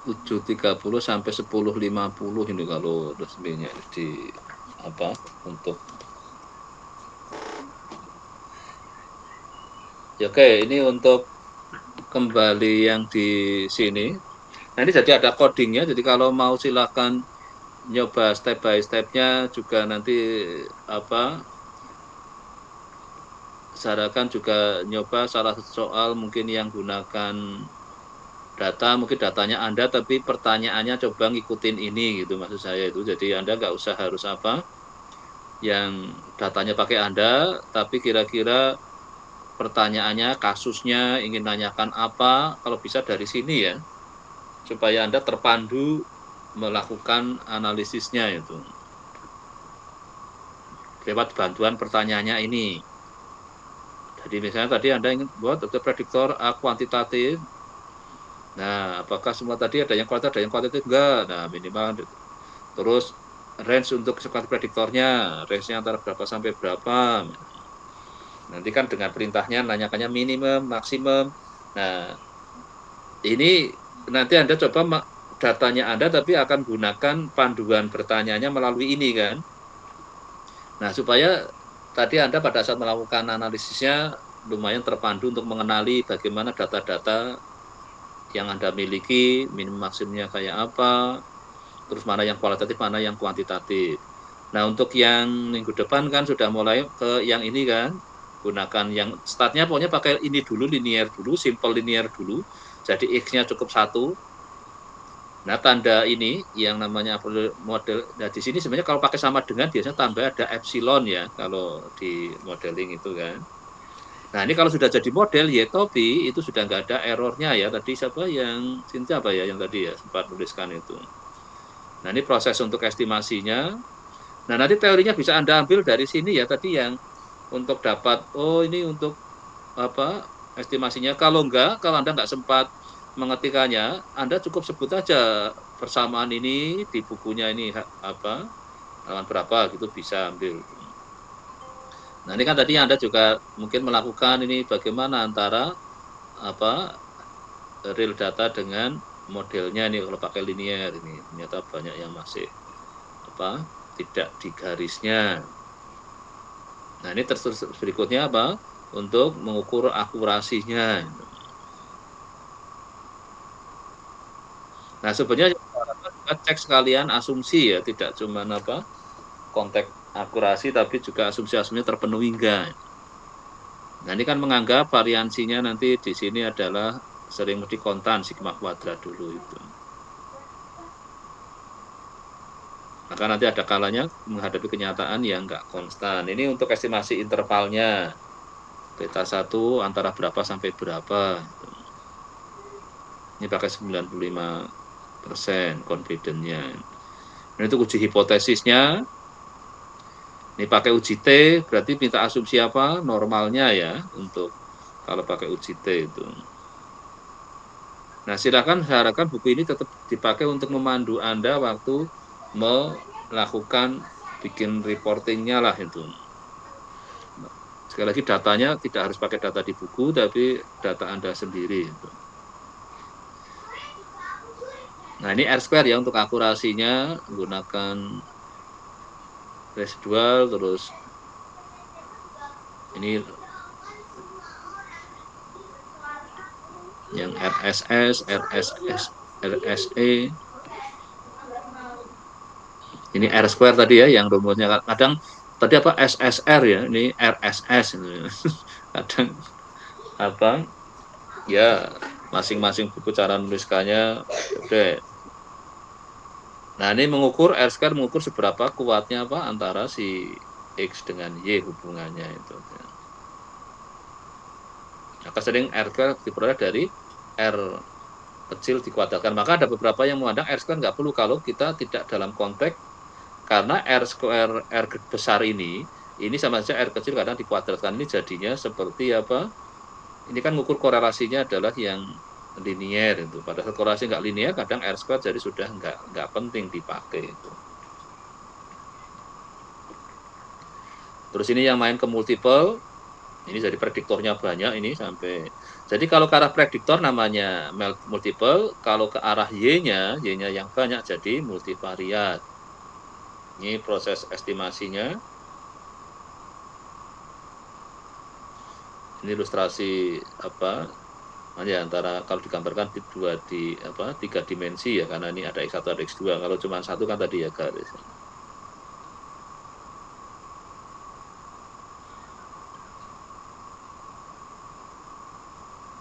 7.30 sampai 10.50 ini kalau resminya di apa untuk. Ya, oke, ini untuk kembali yang di sini. Nah ini jadi ada codingnya, jadi kalau mau silakan nyoba step by stepnya juga nanti apa sarankan juga nyoba salah satu soal mungkin yang gunakan data, mungkin datanya Anda tapi pertanyaannya coba ngikutin ini gitu maksud saya itu. Jadi Anda nggak usah harus apa yang datanya pakai Anda, tapi kira-kira pertanyaannya, kasusnya ingin nanyakan apa, kalau bisa dari sini ya, supaya Anda terpandu melakukan analisisnya itu. Lewat bantuan pertanyaannya ini. Jadi misalnya tadi Anda ingin buat prediktor kuantitatif. Nah, apakah semua tadi ada yang kualitatif, ada yang kuantitatif? Enggak. Nah, minimal. Terus range untuk kuantitatif prediktornya, range-nya antara berapa sampai berapa. Nanti kan dengan perintahnya nanyakannya minimum, maksimum. Nah, ini nanti Anda coba datanya Anda tapi akan gunakan panduan bertanyanya melalui ini kan. Nah, supaya tadi Anda pada saat melakukan analisisnya lumayan terpandu untuk mengenali bagaimana data-data yang Anda miliki, minimum maksimumnya kayak apa, terus mana yang kualitatif, mana yang kuantitatif. Nah, untuk yang minggu depan kan sudah mulai ke yang ini kan, gunakan yang startnya pokoknya pakai ini dulu, linear dulu, simple linear dulu, jadi X-nya cukup 1. Nah, tanda ini yang namanya model, nah di sini sebenarnya kalau pakai sama dengan biasanya tambah ada epsilon ya, kalau di modeling itu kan. Nah, ini kalau sudah jadi model Y-Topi, itu sudah nggak ada errornya ya, tadi siapa yang, Sinta apa ya, yang tadi ya, sempat tuliskan itu. Nah, ini proses untuk estimasinya. Nah, nanti teorinya bisa Anda ambil dari sini ya, tadi yang untuk dapat, oh ini untuk apa estimasinya. Kalau enggak, kalau Anda nggak sempat mengetikannya, Anda cukup sebut aja persamaan ini di bukunya ini apa, halaman berapa gitu bisa ambil. Nah, ini kan tadi Anda juga mungkin melakukan ini bagaimana antara apa real data dengan modelnya ini kalau pakai linear ini ternyata banyak yang masih apa tidak di garisnya. Nah, ini terus berikutnya apa? Untuk mengukur akurasinya. Nah, sebenarnya kita cek sekalian asumsi ya, tidak cuma apa konteks akurasi tapi juga asumsi-asumsinya terpenuhi enggak. Nah, ini kan menganggap variansinya nanti di sini adalah sering mesti kontan sigma kuadrat dulu itu. Maka nanti ada kalanya menghadapi kenyataan yang enggak konstan. Ini untuk estimasi intervalnya. Beta 1 antara berapa sampai berapa. Ini pakai 95% confidence-nya. Ini untuk uji hipotesisnya. Ini pakai uji T, berarti minta asumsi apa? Normalnya ya, untuk kalau pakai uji T itu. Nah, silakan harapkan buku ini tetap dipakai untuk memandu Anda waktu melakukan bikin reportingnya lah itu. Sekali lagi datanya tidak harus pakai data di buku, tapi data Anda sendiri. Itu. Nah, ini R-square ya untuk akurasinya, menggunakan residual, terus ini yang RSS, RSE, ini R-square tadi ya, yang rumusnya kadang tadi apa SSR ya, ini RSS, kadang apa ya masing-masing buku cara menuliskannya. Oke. Nah, ini mengukur R-square, mengukur seberapa kuatnya apa antara si X dengan Y hubungannya itu. Maka sering R-square diperoleh dari R kecil dikuadratkan. Maka ada beberapa yang memandang R-square nggak perlu kalau kita tidak dalam konteks, karena R-square R besar ini sama saja R kecil kadang dikuadratkan, ini jadinya seperti apa? Ini kan mengukur korelasinya adalah yang linear itu. Pada saat korelasi nggak linear, kadang R-square jadi sudah nggak penting dipakai itu. Terus ini yang main ke multiple, ini jadi prediktornya banyak ini sampai. Jadi kalau ke arah prediktor namanya multiple, kalau ke arah Y-nya yang banyak jadi multivariat. Ini proses estimasinya. Ini ilustrasi apa? Ya, antara kalau digambarkan di 3 dimensi ya, karena ini ada X1 ada X2. Kalau cuma satu kan tadi ya garis.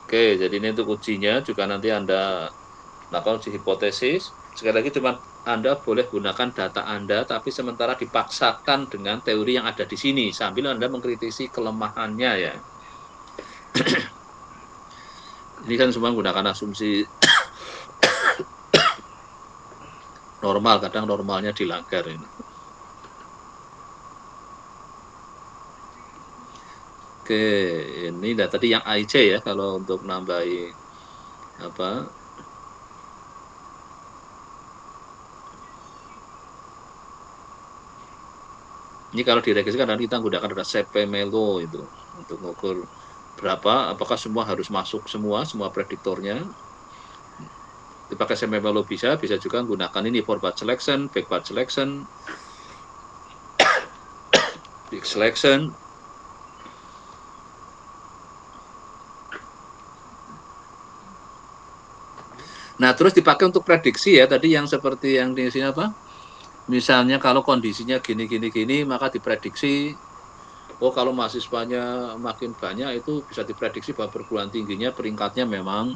Oke, jadi ini untuk ujinya juga nanti Anda lakukan uji hipotesis. Sekali lagi cuma Anda boleh gunakan data Anda, tapi sementara dipaksakan dengan teori yang ada di sini sambil Anda mengkritisi kelemahannya ya. Ini kan semua menggunakan asumsi normal, kadang normalnya dilanggar ini. Oke, ini tadi yang IC ya, kalau untuk nambahi apa? Ini kalau diregistrkan nanti kita menggunakan data CP-Melo itu untuk mengukur berapa, apakah semua harus masuk semua prediktornya. Dipakai CP-Melo bisa juga menggunakan ini forward selection, backward selection, big selection. Nah, terus dipakai untuk prediksi ya, tadi yang seperti yang di sini apa? Misalnya kalau kondisinya gini, maka diprediksi, oh kalau mahasiswanya makin banyak itu bisa diprediksi bahwa perguruan tingginya peringkatnya memang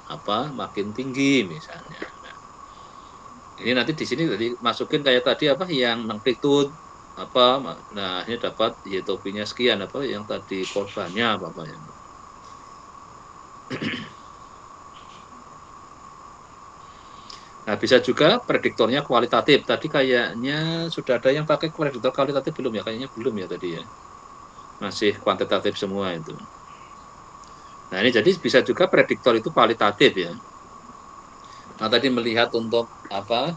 apa makin tinggi misalnya. Nah, ini nanti di sini tadi masukin kayak tadi apa yang amplitude apa, nah ini dapat Y-topinya sekian apa yang tadi korbannya apa ya. Nah, bisa juga prediktornya kualitatif. Tadi kayaknya sudah ada yang pakai prediktor kualitatif belum ya? Kayaknya belum ya tadi ya. Masih kuantitatif semua itu. Nah, ini jadi bisa juga prediktor itu kualitatif ya. Nah, tadi melihat untuk apa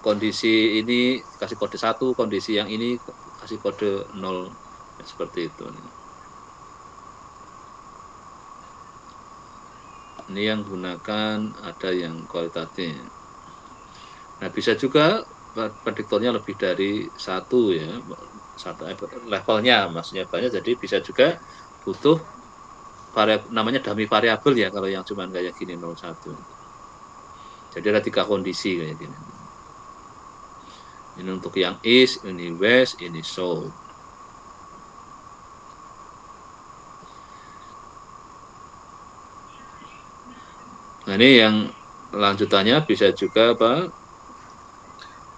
kondisi ini kasih kode 1, kondisi yang ini kasih kode 0, seperti itu. Ini yang gunakan ada yang kualitatif. Nah, bisa juga prediktornya lebih dari 1 ya, 1 levelnya maksudnya banyak, jadi bisa juga butuh namanya dummy variabel ya kalau yang cuman kayak gini 01. Jadi ada 3 kondisi kayak gini. Ini untuk yang east, ini west, ini south. Nah, ini yang lanjutannya bisa juga apa?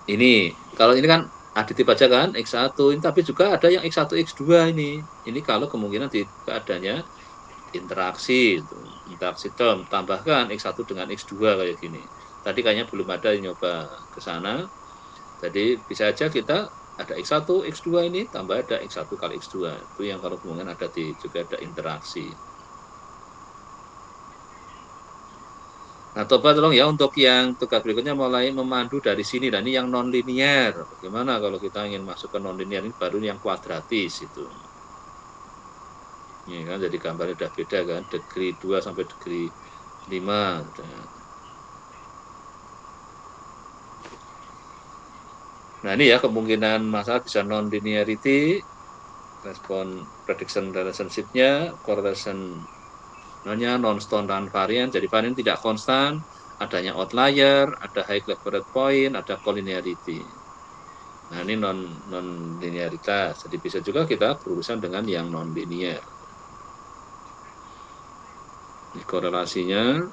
Ini, kalau ini kan aditif aja kan, X1, ini, tapi juga ada yang X1, X2 ini. Ini kalau kemungkinan adanya interaksi, interaksi term, tambahkan X1 dengan X2 kayak gini. Tadi kayaknya belum ada yang nyoba ke sana. Jadi bisa aja kita ada X1, X2 ini, tambah ada X1 kali X2. Itu yang kalau kemungkinan ada juga ada interaksi. Nah, coba tolong ya untuk yang tugas berikutnya mulai memandu dari sini. Dan ini yang non-linear. Bagaimana kalau kita ingin masuk ke non-linear ini baru yang kuadratis itu. Ini kan jadi gambarnya udah beda kan, degree 2 sampai degree 5. Nah, ini ya kemungkinan masalah bisa non-linearity, respon prediction relationship-nya, correlation non-standard varian, jadi varian tidak konstan, adanya outlier, ada high leverage point, ada collinearity. Nah, ini non-linearitas, jadi bisa juga kita berurusan dengan yang non-linear. Ini korelasinya,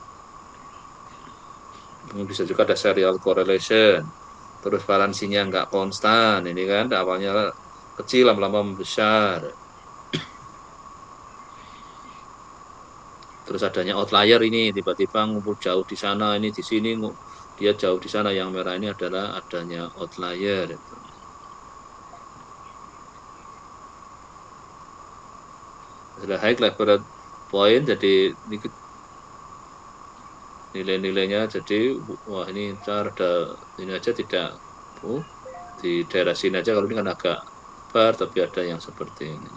bisa juga ada serial correlation, terus valensinya nggak konstan, ini kan awalnya kecil lama-lama membesar. Terus adanya outlier ini tiba-tiba ngumpul jauh di sana, ini di sini dia jauh di sana, yang merah ini adalah adanya outlier. Ada high leverage point, jadi nilai-nilainya jadi wah ini ada ini aja tidak di daerah sini aja, kalau ini kan agak bar tapi ada yang seperti ini.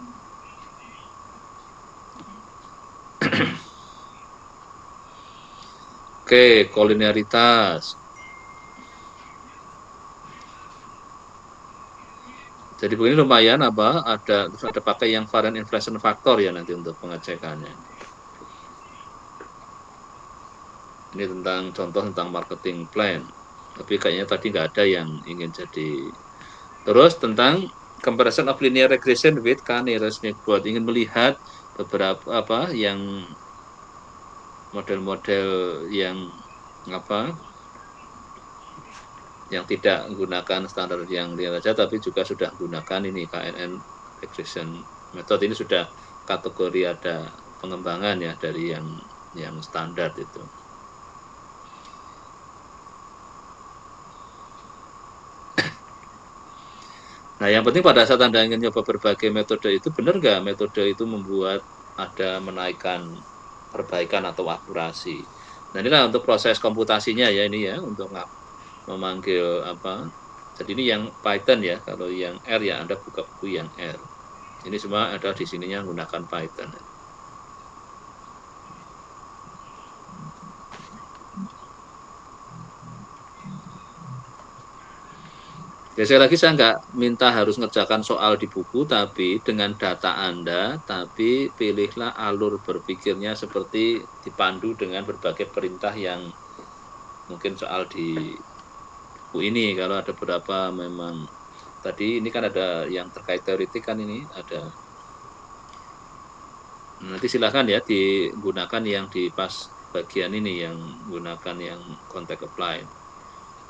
Oke, kolinearitas. Jadi begini lumayan apa ada pakai yang varian inflation factor ya nanti untuk pengecekannya. Ini tentang contoh tentang marketing plan. Tapi kayaknya tadi nggak ada yang ingin jadi. Terus tentang comparison of linear regression with k-nearest neighborhood, ingin melihat beberapa apa yang model-model yang apa yang tidak menggunakan standar yang linear saja, tapi juga sudah menggunakan ini KNN regression method. Ini sudah kategori ada pengembangan ya dari yang standar itu. Nah, yang penting pada saat Anda ingin nyoba berbagai metode itu, benar nggak metode itu membuat ada menaikkan perbaikan atau akurasi. Nah, inilah untuk proses komputasinya ya ini ya, untuk memanggil apa. Jadi ini yang Python ya, kalau yang R ya Anda buka buku yang R. Ini semua ada di sininya menggunakan Python. Ya, sekali lagi saya nggak minta harus ngerjakan soal di buku, tapi dengan data Anda, tapi pilihlah alur berpikirnya seperti dipandu dengan berbagai perintah yang mungkin soal di buku ini. Kalau ada beberapa memang, tadi ini kan ada yang terkait teoritik kan ini, ada. Nanti silahkan ya digunakan yang di pas bagian ini, yang gunakan yang context applied.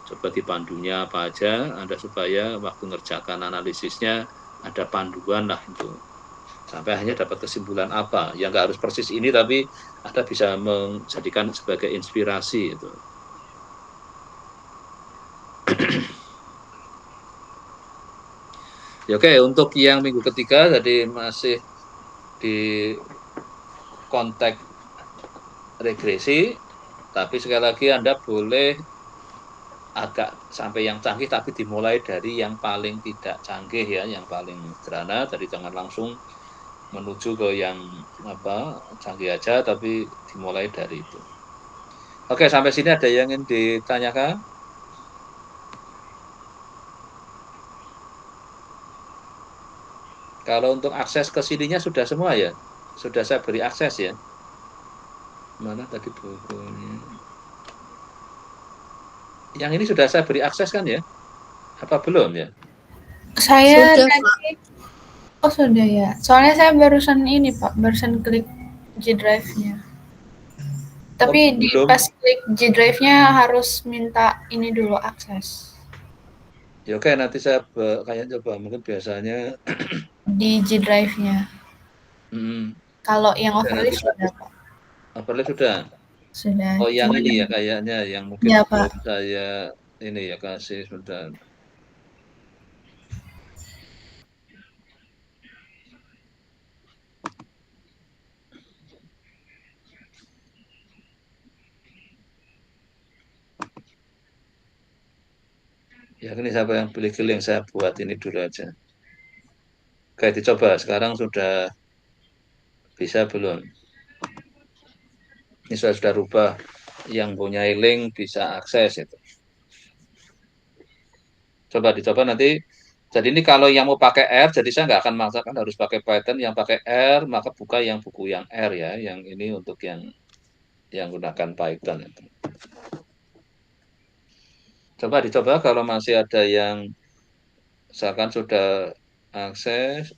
Coba dipandunya apa aja, Anda supaya waktu ngerjakan analisisnya ada panduan lah itu. Sampai hanya dapat kesimpulan apa. Ya nggak harus persis ini, tapi Anda bisa menjadikan sebagai inspirasi itu. Ya, oke, untuk yang minggu ketiga tadi masih di konteks regresi, tapi sekali lagi Anda boleh agak sampai yang canggih, tapi dimulai dari yang paling tidak canggih ya, yang paling sederhana. Jadi jangan langsung menuju ke yang canggih aja, tapi dimulai dari itu. Oke, sampai sini ada yang ingin ditanyakan? Kalau untuk akses ke sininya sudah semua ya? Sudah saya beri akses ya? Mana tadi bukunya? Yang ini sudah saya beri akses kan ya? Apa belum ya? Saya Sudah, tadi, oh sudah ya. Soalnya saya barusan ini Pak, barusan klik G Drive-nya. Tapi di belum. pas klik G Drive-nya harus minta ini dulu akses. Ya oke, nanti saya kayak coba, mungkin biasanya Di G Drive-nya. Kalau yang overlay sudah Pak. Overlay sudah. Sudah. Oh yang ini ya kayaknya, yang mungkin Ya, belum Pak. saya ini ya kasih sudah. Ya ini siapa yang pilih yang saya buat ini dulu aja. Oke, dicoba. Sekarang sudah bisa belum? Ini sudah rubah. Yang punya link bisa akses itu. Coba dicoba nanti. Jadi ini kalau yang mau pakai R, jadi saya nggak akan maksakan harus pakai Python. Yang pakai R, maka buka yang buku yang R ya. Yang ini untuk yang gunakan Python itu. Coba dicoba kalau masih ada yang misalkan sudah akses.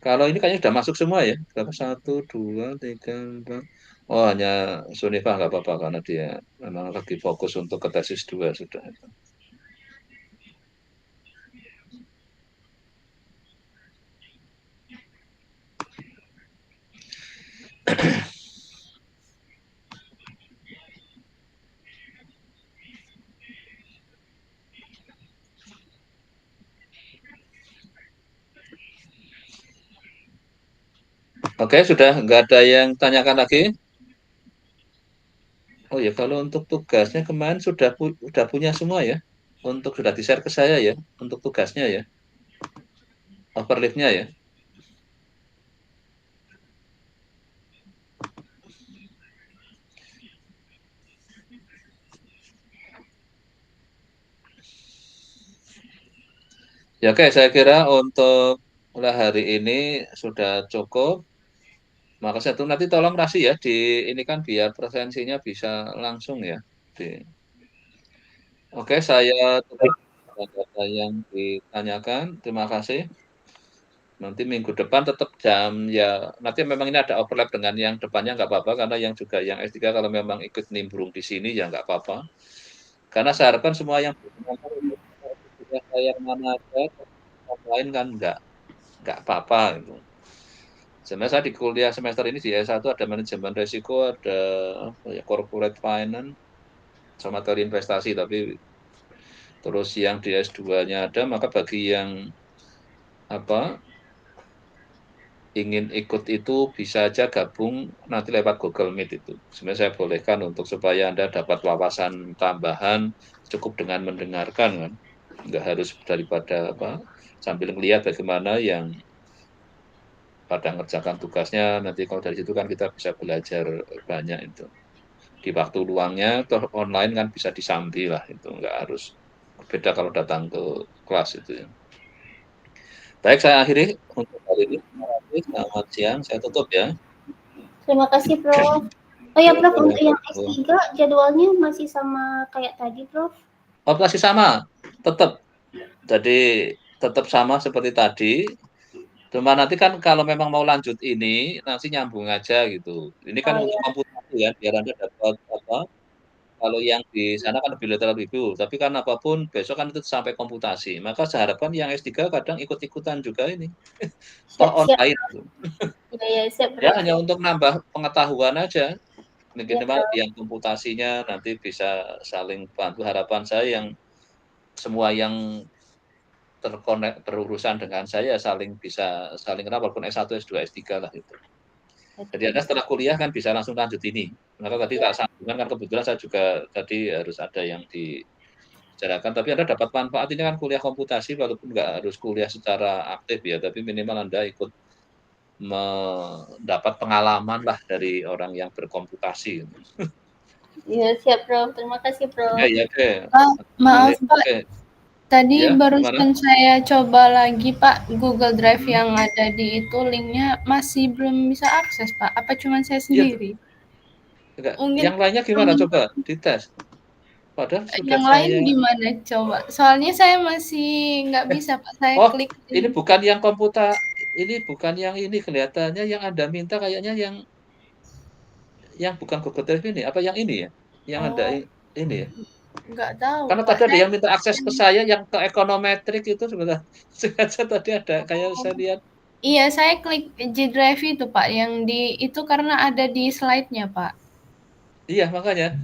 Kalau ini kayaknya sudah masuk semua ya. Berapa? 1, 2, 3, 4. Oh, hanya Sunifah nggak apa-apa karena dia memang lagi fokus untuk ke tesis 2 sudah. Oke, sudah nggak ada yang tanyakan lagi? Oh ya, kalau untuk tugasnya kemarin sudah punya semua ya? Untuk sudah di-share ke saya ya, untuk tugasnya ya? Overleaf-nya ya? Ya oke, saya kira untuk hari ini sudah cukup. Makasih itu nanti tolong Rasi ya ini kan biar presensinya bisa langsung ya. Oke, saya tutup data yang ditanyakan. Terima kasih. Nanti minggu depan tetap jam ya. Nanti memang ini ada overlap dengan yang depannya nggak apa-apa karena yang juga yang S3 kalau memang ikut nimbrung di sini ya nggak apa-apa. Karena saya harapkan semua yang yang mana ada lain kan nggak apa-apa gitu. Sebenarnya saya di kuliah semester ini di S1 ada manajemen risiko, ada corporate finance, sama teori investasi, tapi terus yang di S2-nya ada, maka bagi yang ingin ikut itu bisa aja gabung nanti lewat Google Meet itu. Sebenarnya saya bolehkan untuk supaya Anda dapat wawasan tambahan cukup dengan mendengarkan kan. Nggak harus daripada sambil melihat bagaimana yang pada mengerjakan tugasnya, nanti kalau dari situ kan kita bisa belajar banyak itu. Di waktu luangnya, toh online kan bisa disambi lah, itu nggak harus beda kalau datang ke kelas itu ya. Baik, saya akhiri untuk hari ini. Terima kasih, selamat siang, saya tutup ya. Terima kasih, Prof. Oh ya, Prof, untuk yang S3 jadwalnya masih sama kayak tadi, Prof? Oh, masih sama, tetap. Jadi tetap sama seperti tadi. Cuma nanti kan kalau memang mau lanjut ini, nanti nyambung aja gitu. Ini kan untuk komputasi ya, biar Anda dapat kalau yang di sana kan lebih literal review, tapi kan apapun besok kan itu sampai komputasi. Maka saya harapkan yang S3 kadang ikut-ikutan juga ini. Toh online. Siap, Ya, hanya untuk nambah pengetahuan aja. Minimal yang komputasinya nanti bisa saling bantu. Harapan saya yang semua yang berurusan dengan saya, bisa saling kenal walaupun S1, S2, S3 lah gitu. Jadi Anda setelah kuliah kan bisa langsung lanjut ini. Maka tadi tak sambungkan kan kebetulan saya juga tadi harus ada yang dibicarakan, tapi Anda dapat manfaat ini kan kuliah komputasi walaupun nggak harus kuliah secara aktif ya, tapi minimal Anda ikut mendapat pengalaman lah dari orang yang berkomputasi. Iya, siap, Prof. Terima kasih, Prof. Ya, oke. Maaf, Pak. Oke. Tadi Ya, barusan saya coba lagi, Pak, Google Drive yang ada di itu linknya masih belum bisa akses, Pak. Apa cuma saya sendiri? Enggak. Mungkin Yang lainnya gimana? teman- Coba dites. Padahal sudah yang saya... lain gimana coba? Soalnya saya masih nggak bisa, Pak. Saya Oh, klik. ini bukan yang komputer. Ini bukan yang ini, kelihatannya yang Anda minta kayaknya yang bukan Google Drive ini. Apa yang ini ya? Yang ada ini ya? Nggak tahu, Karena Pak. tadi ada yang minta akses ke saya yang ke econometric itu sebentar. Sengaja tadi ada kayak saya lihat. Iya, saya klik G Drive itu, Pak, yang di itu karena ada di slide-nya, Pak. Iya, makanya.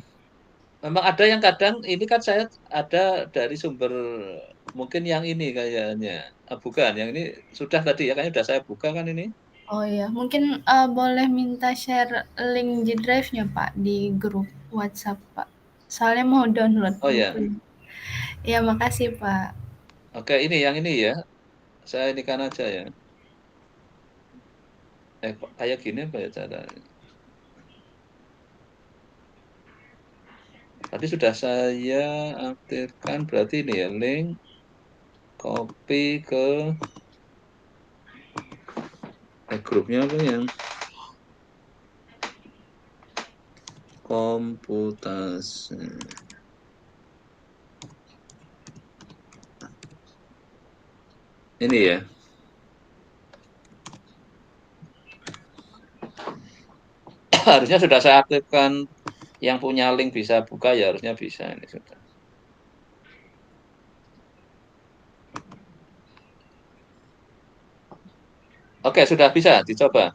Memang ada yang kadang ini kan saya ada dari sumber mungkin yang ini kayaknya. Bukan, yang ini sudah tadi ya, kayaknya sudah saya buka kan ini. Oh iya, mungkin boleh minta share link G Drive-nya, Pak, di grup WhatsApp, Pak. Soalnya mau download. Oh ya. Ya, makasih, Pak. Oke, ini yang ini ya. Saya ini kan aja ya. Kayak gini apa ya caranya? Tadi sudah saya aktifkan, berarti ini ya, link copy ke grupnya apa yang komputasi. Ini ya. Harusnya sudah saya aktifkan, yang punya link bisa buka ya, harusnya bisa ini sudah. Oke, sudah bisa dicoba.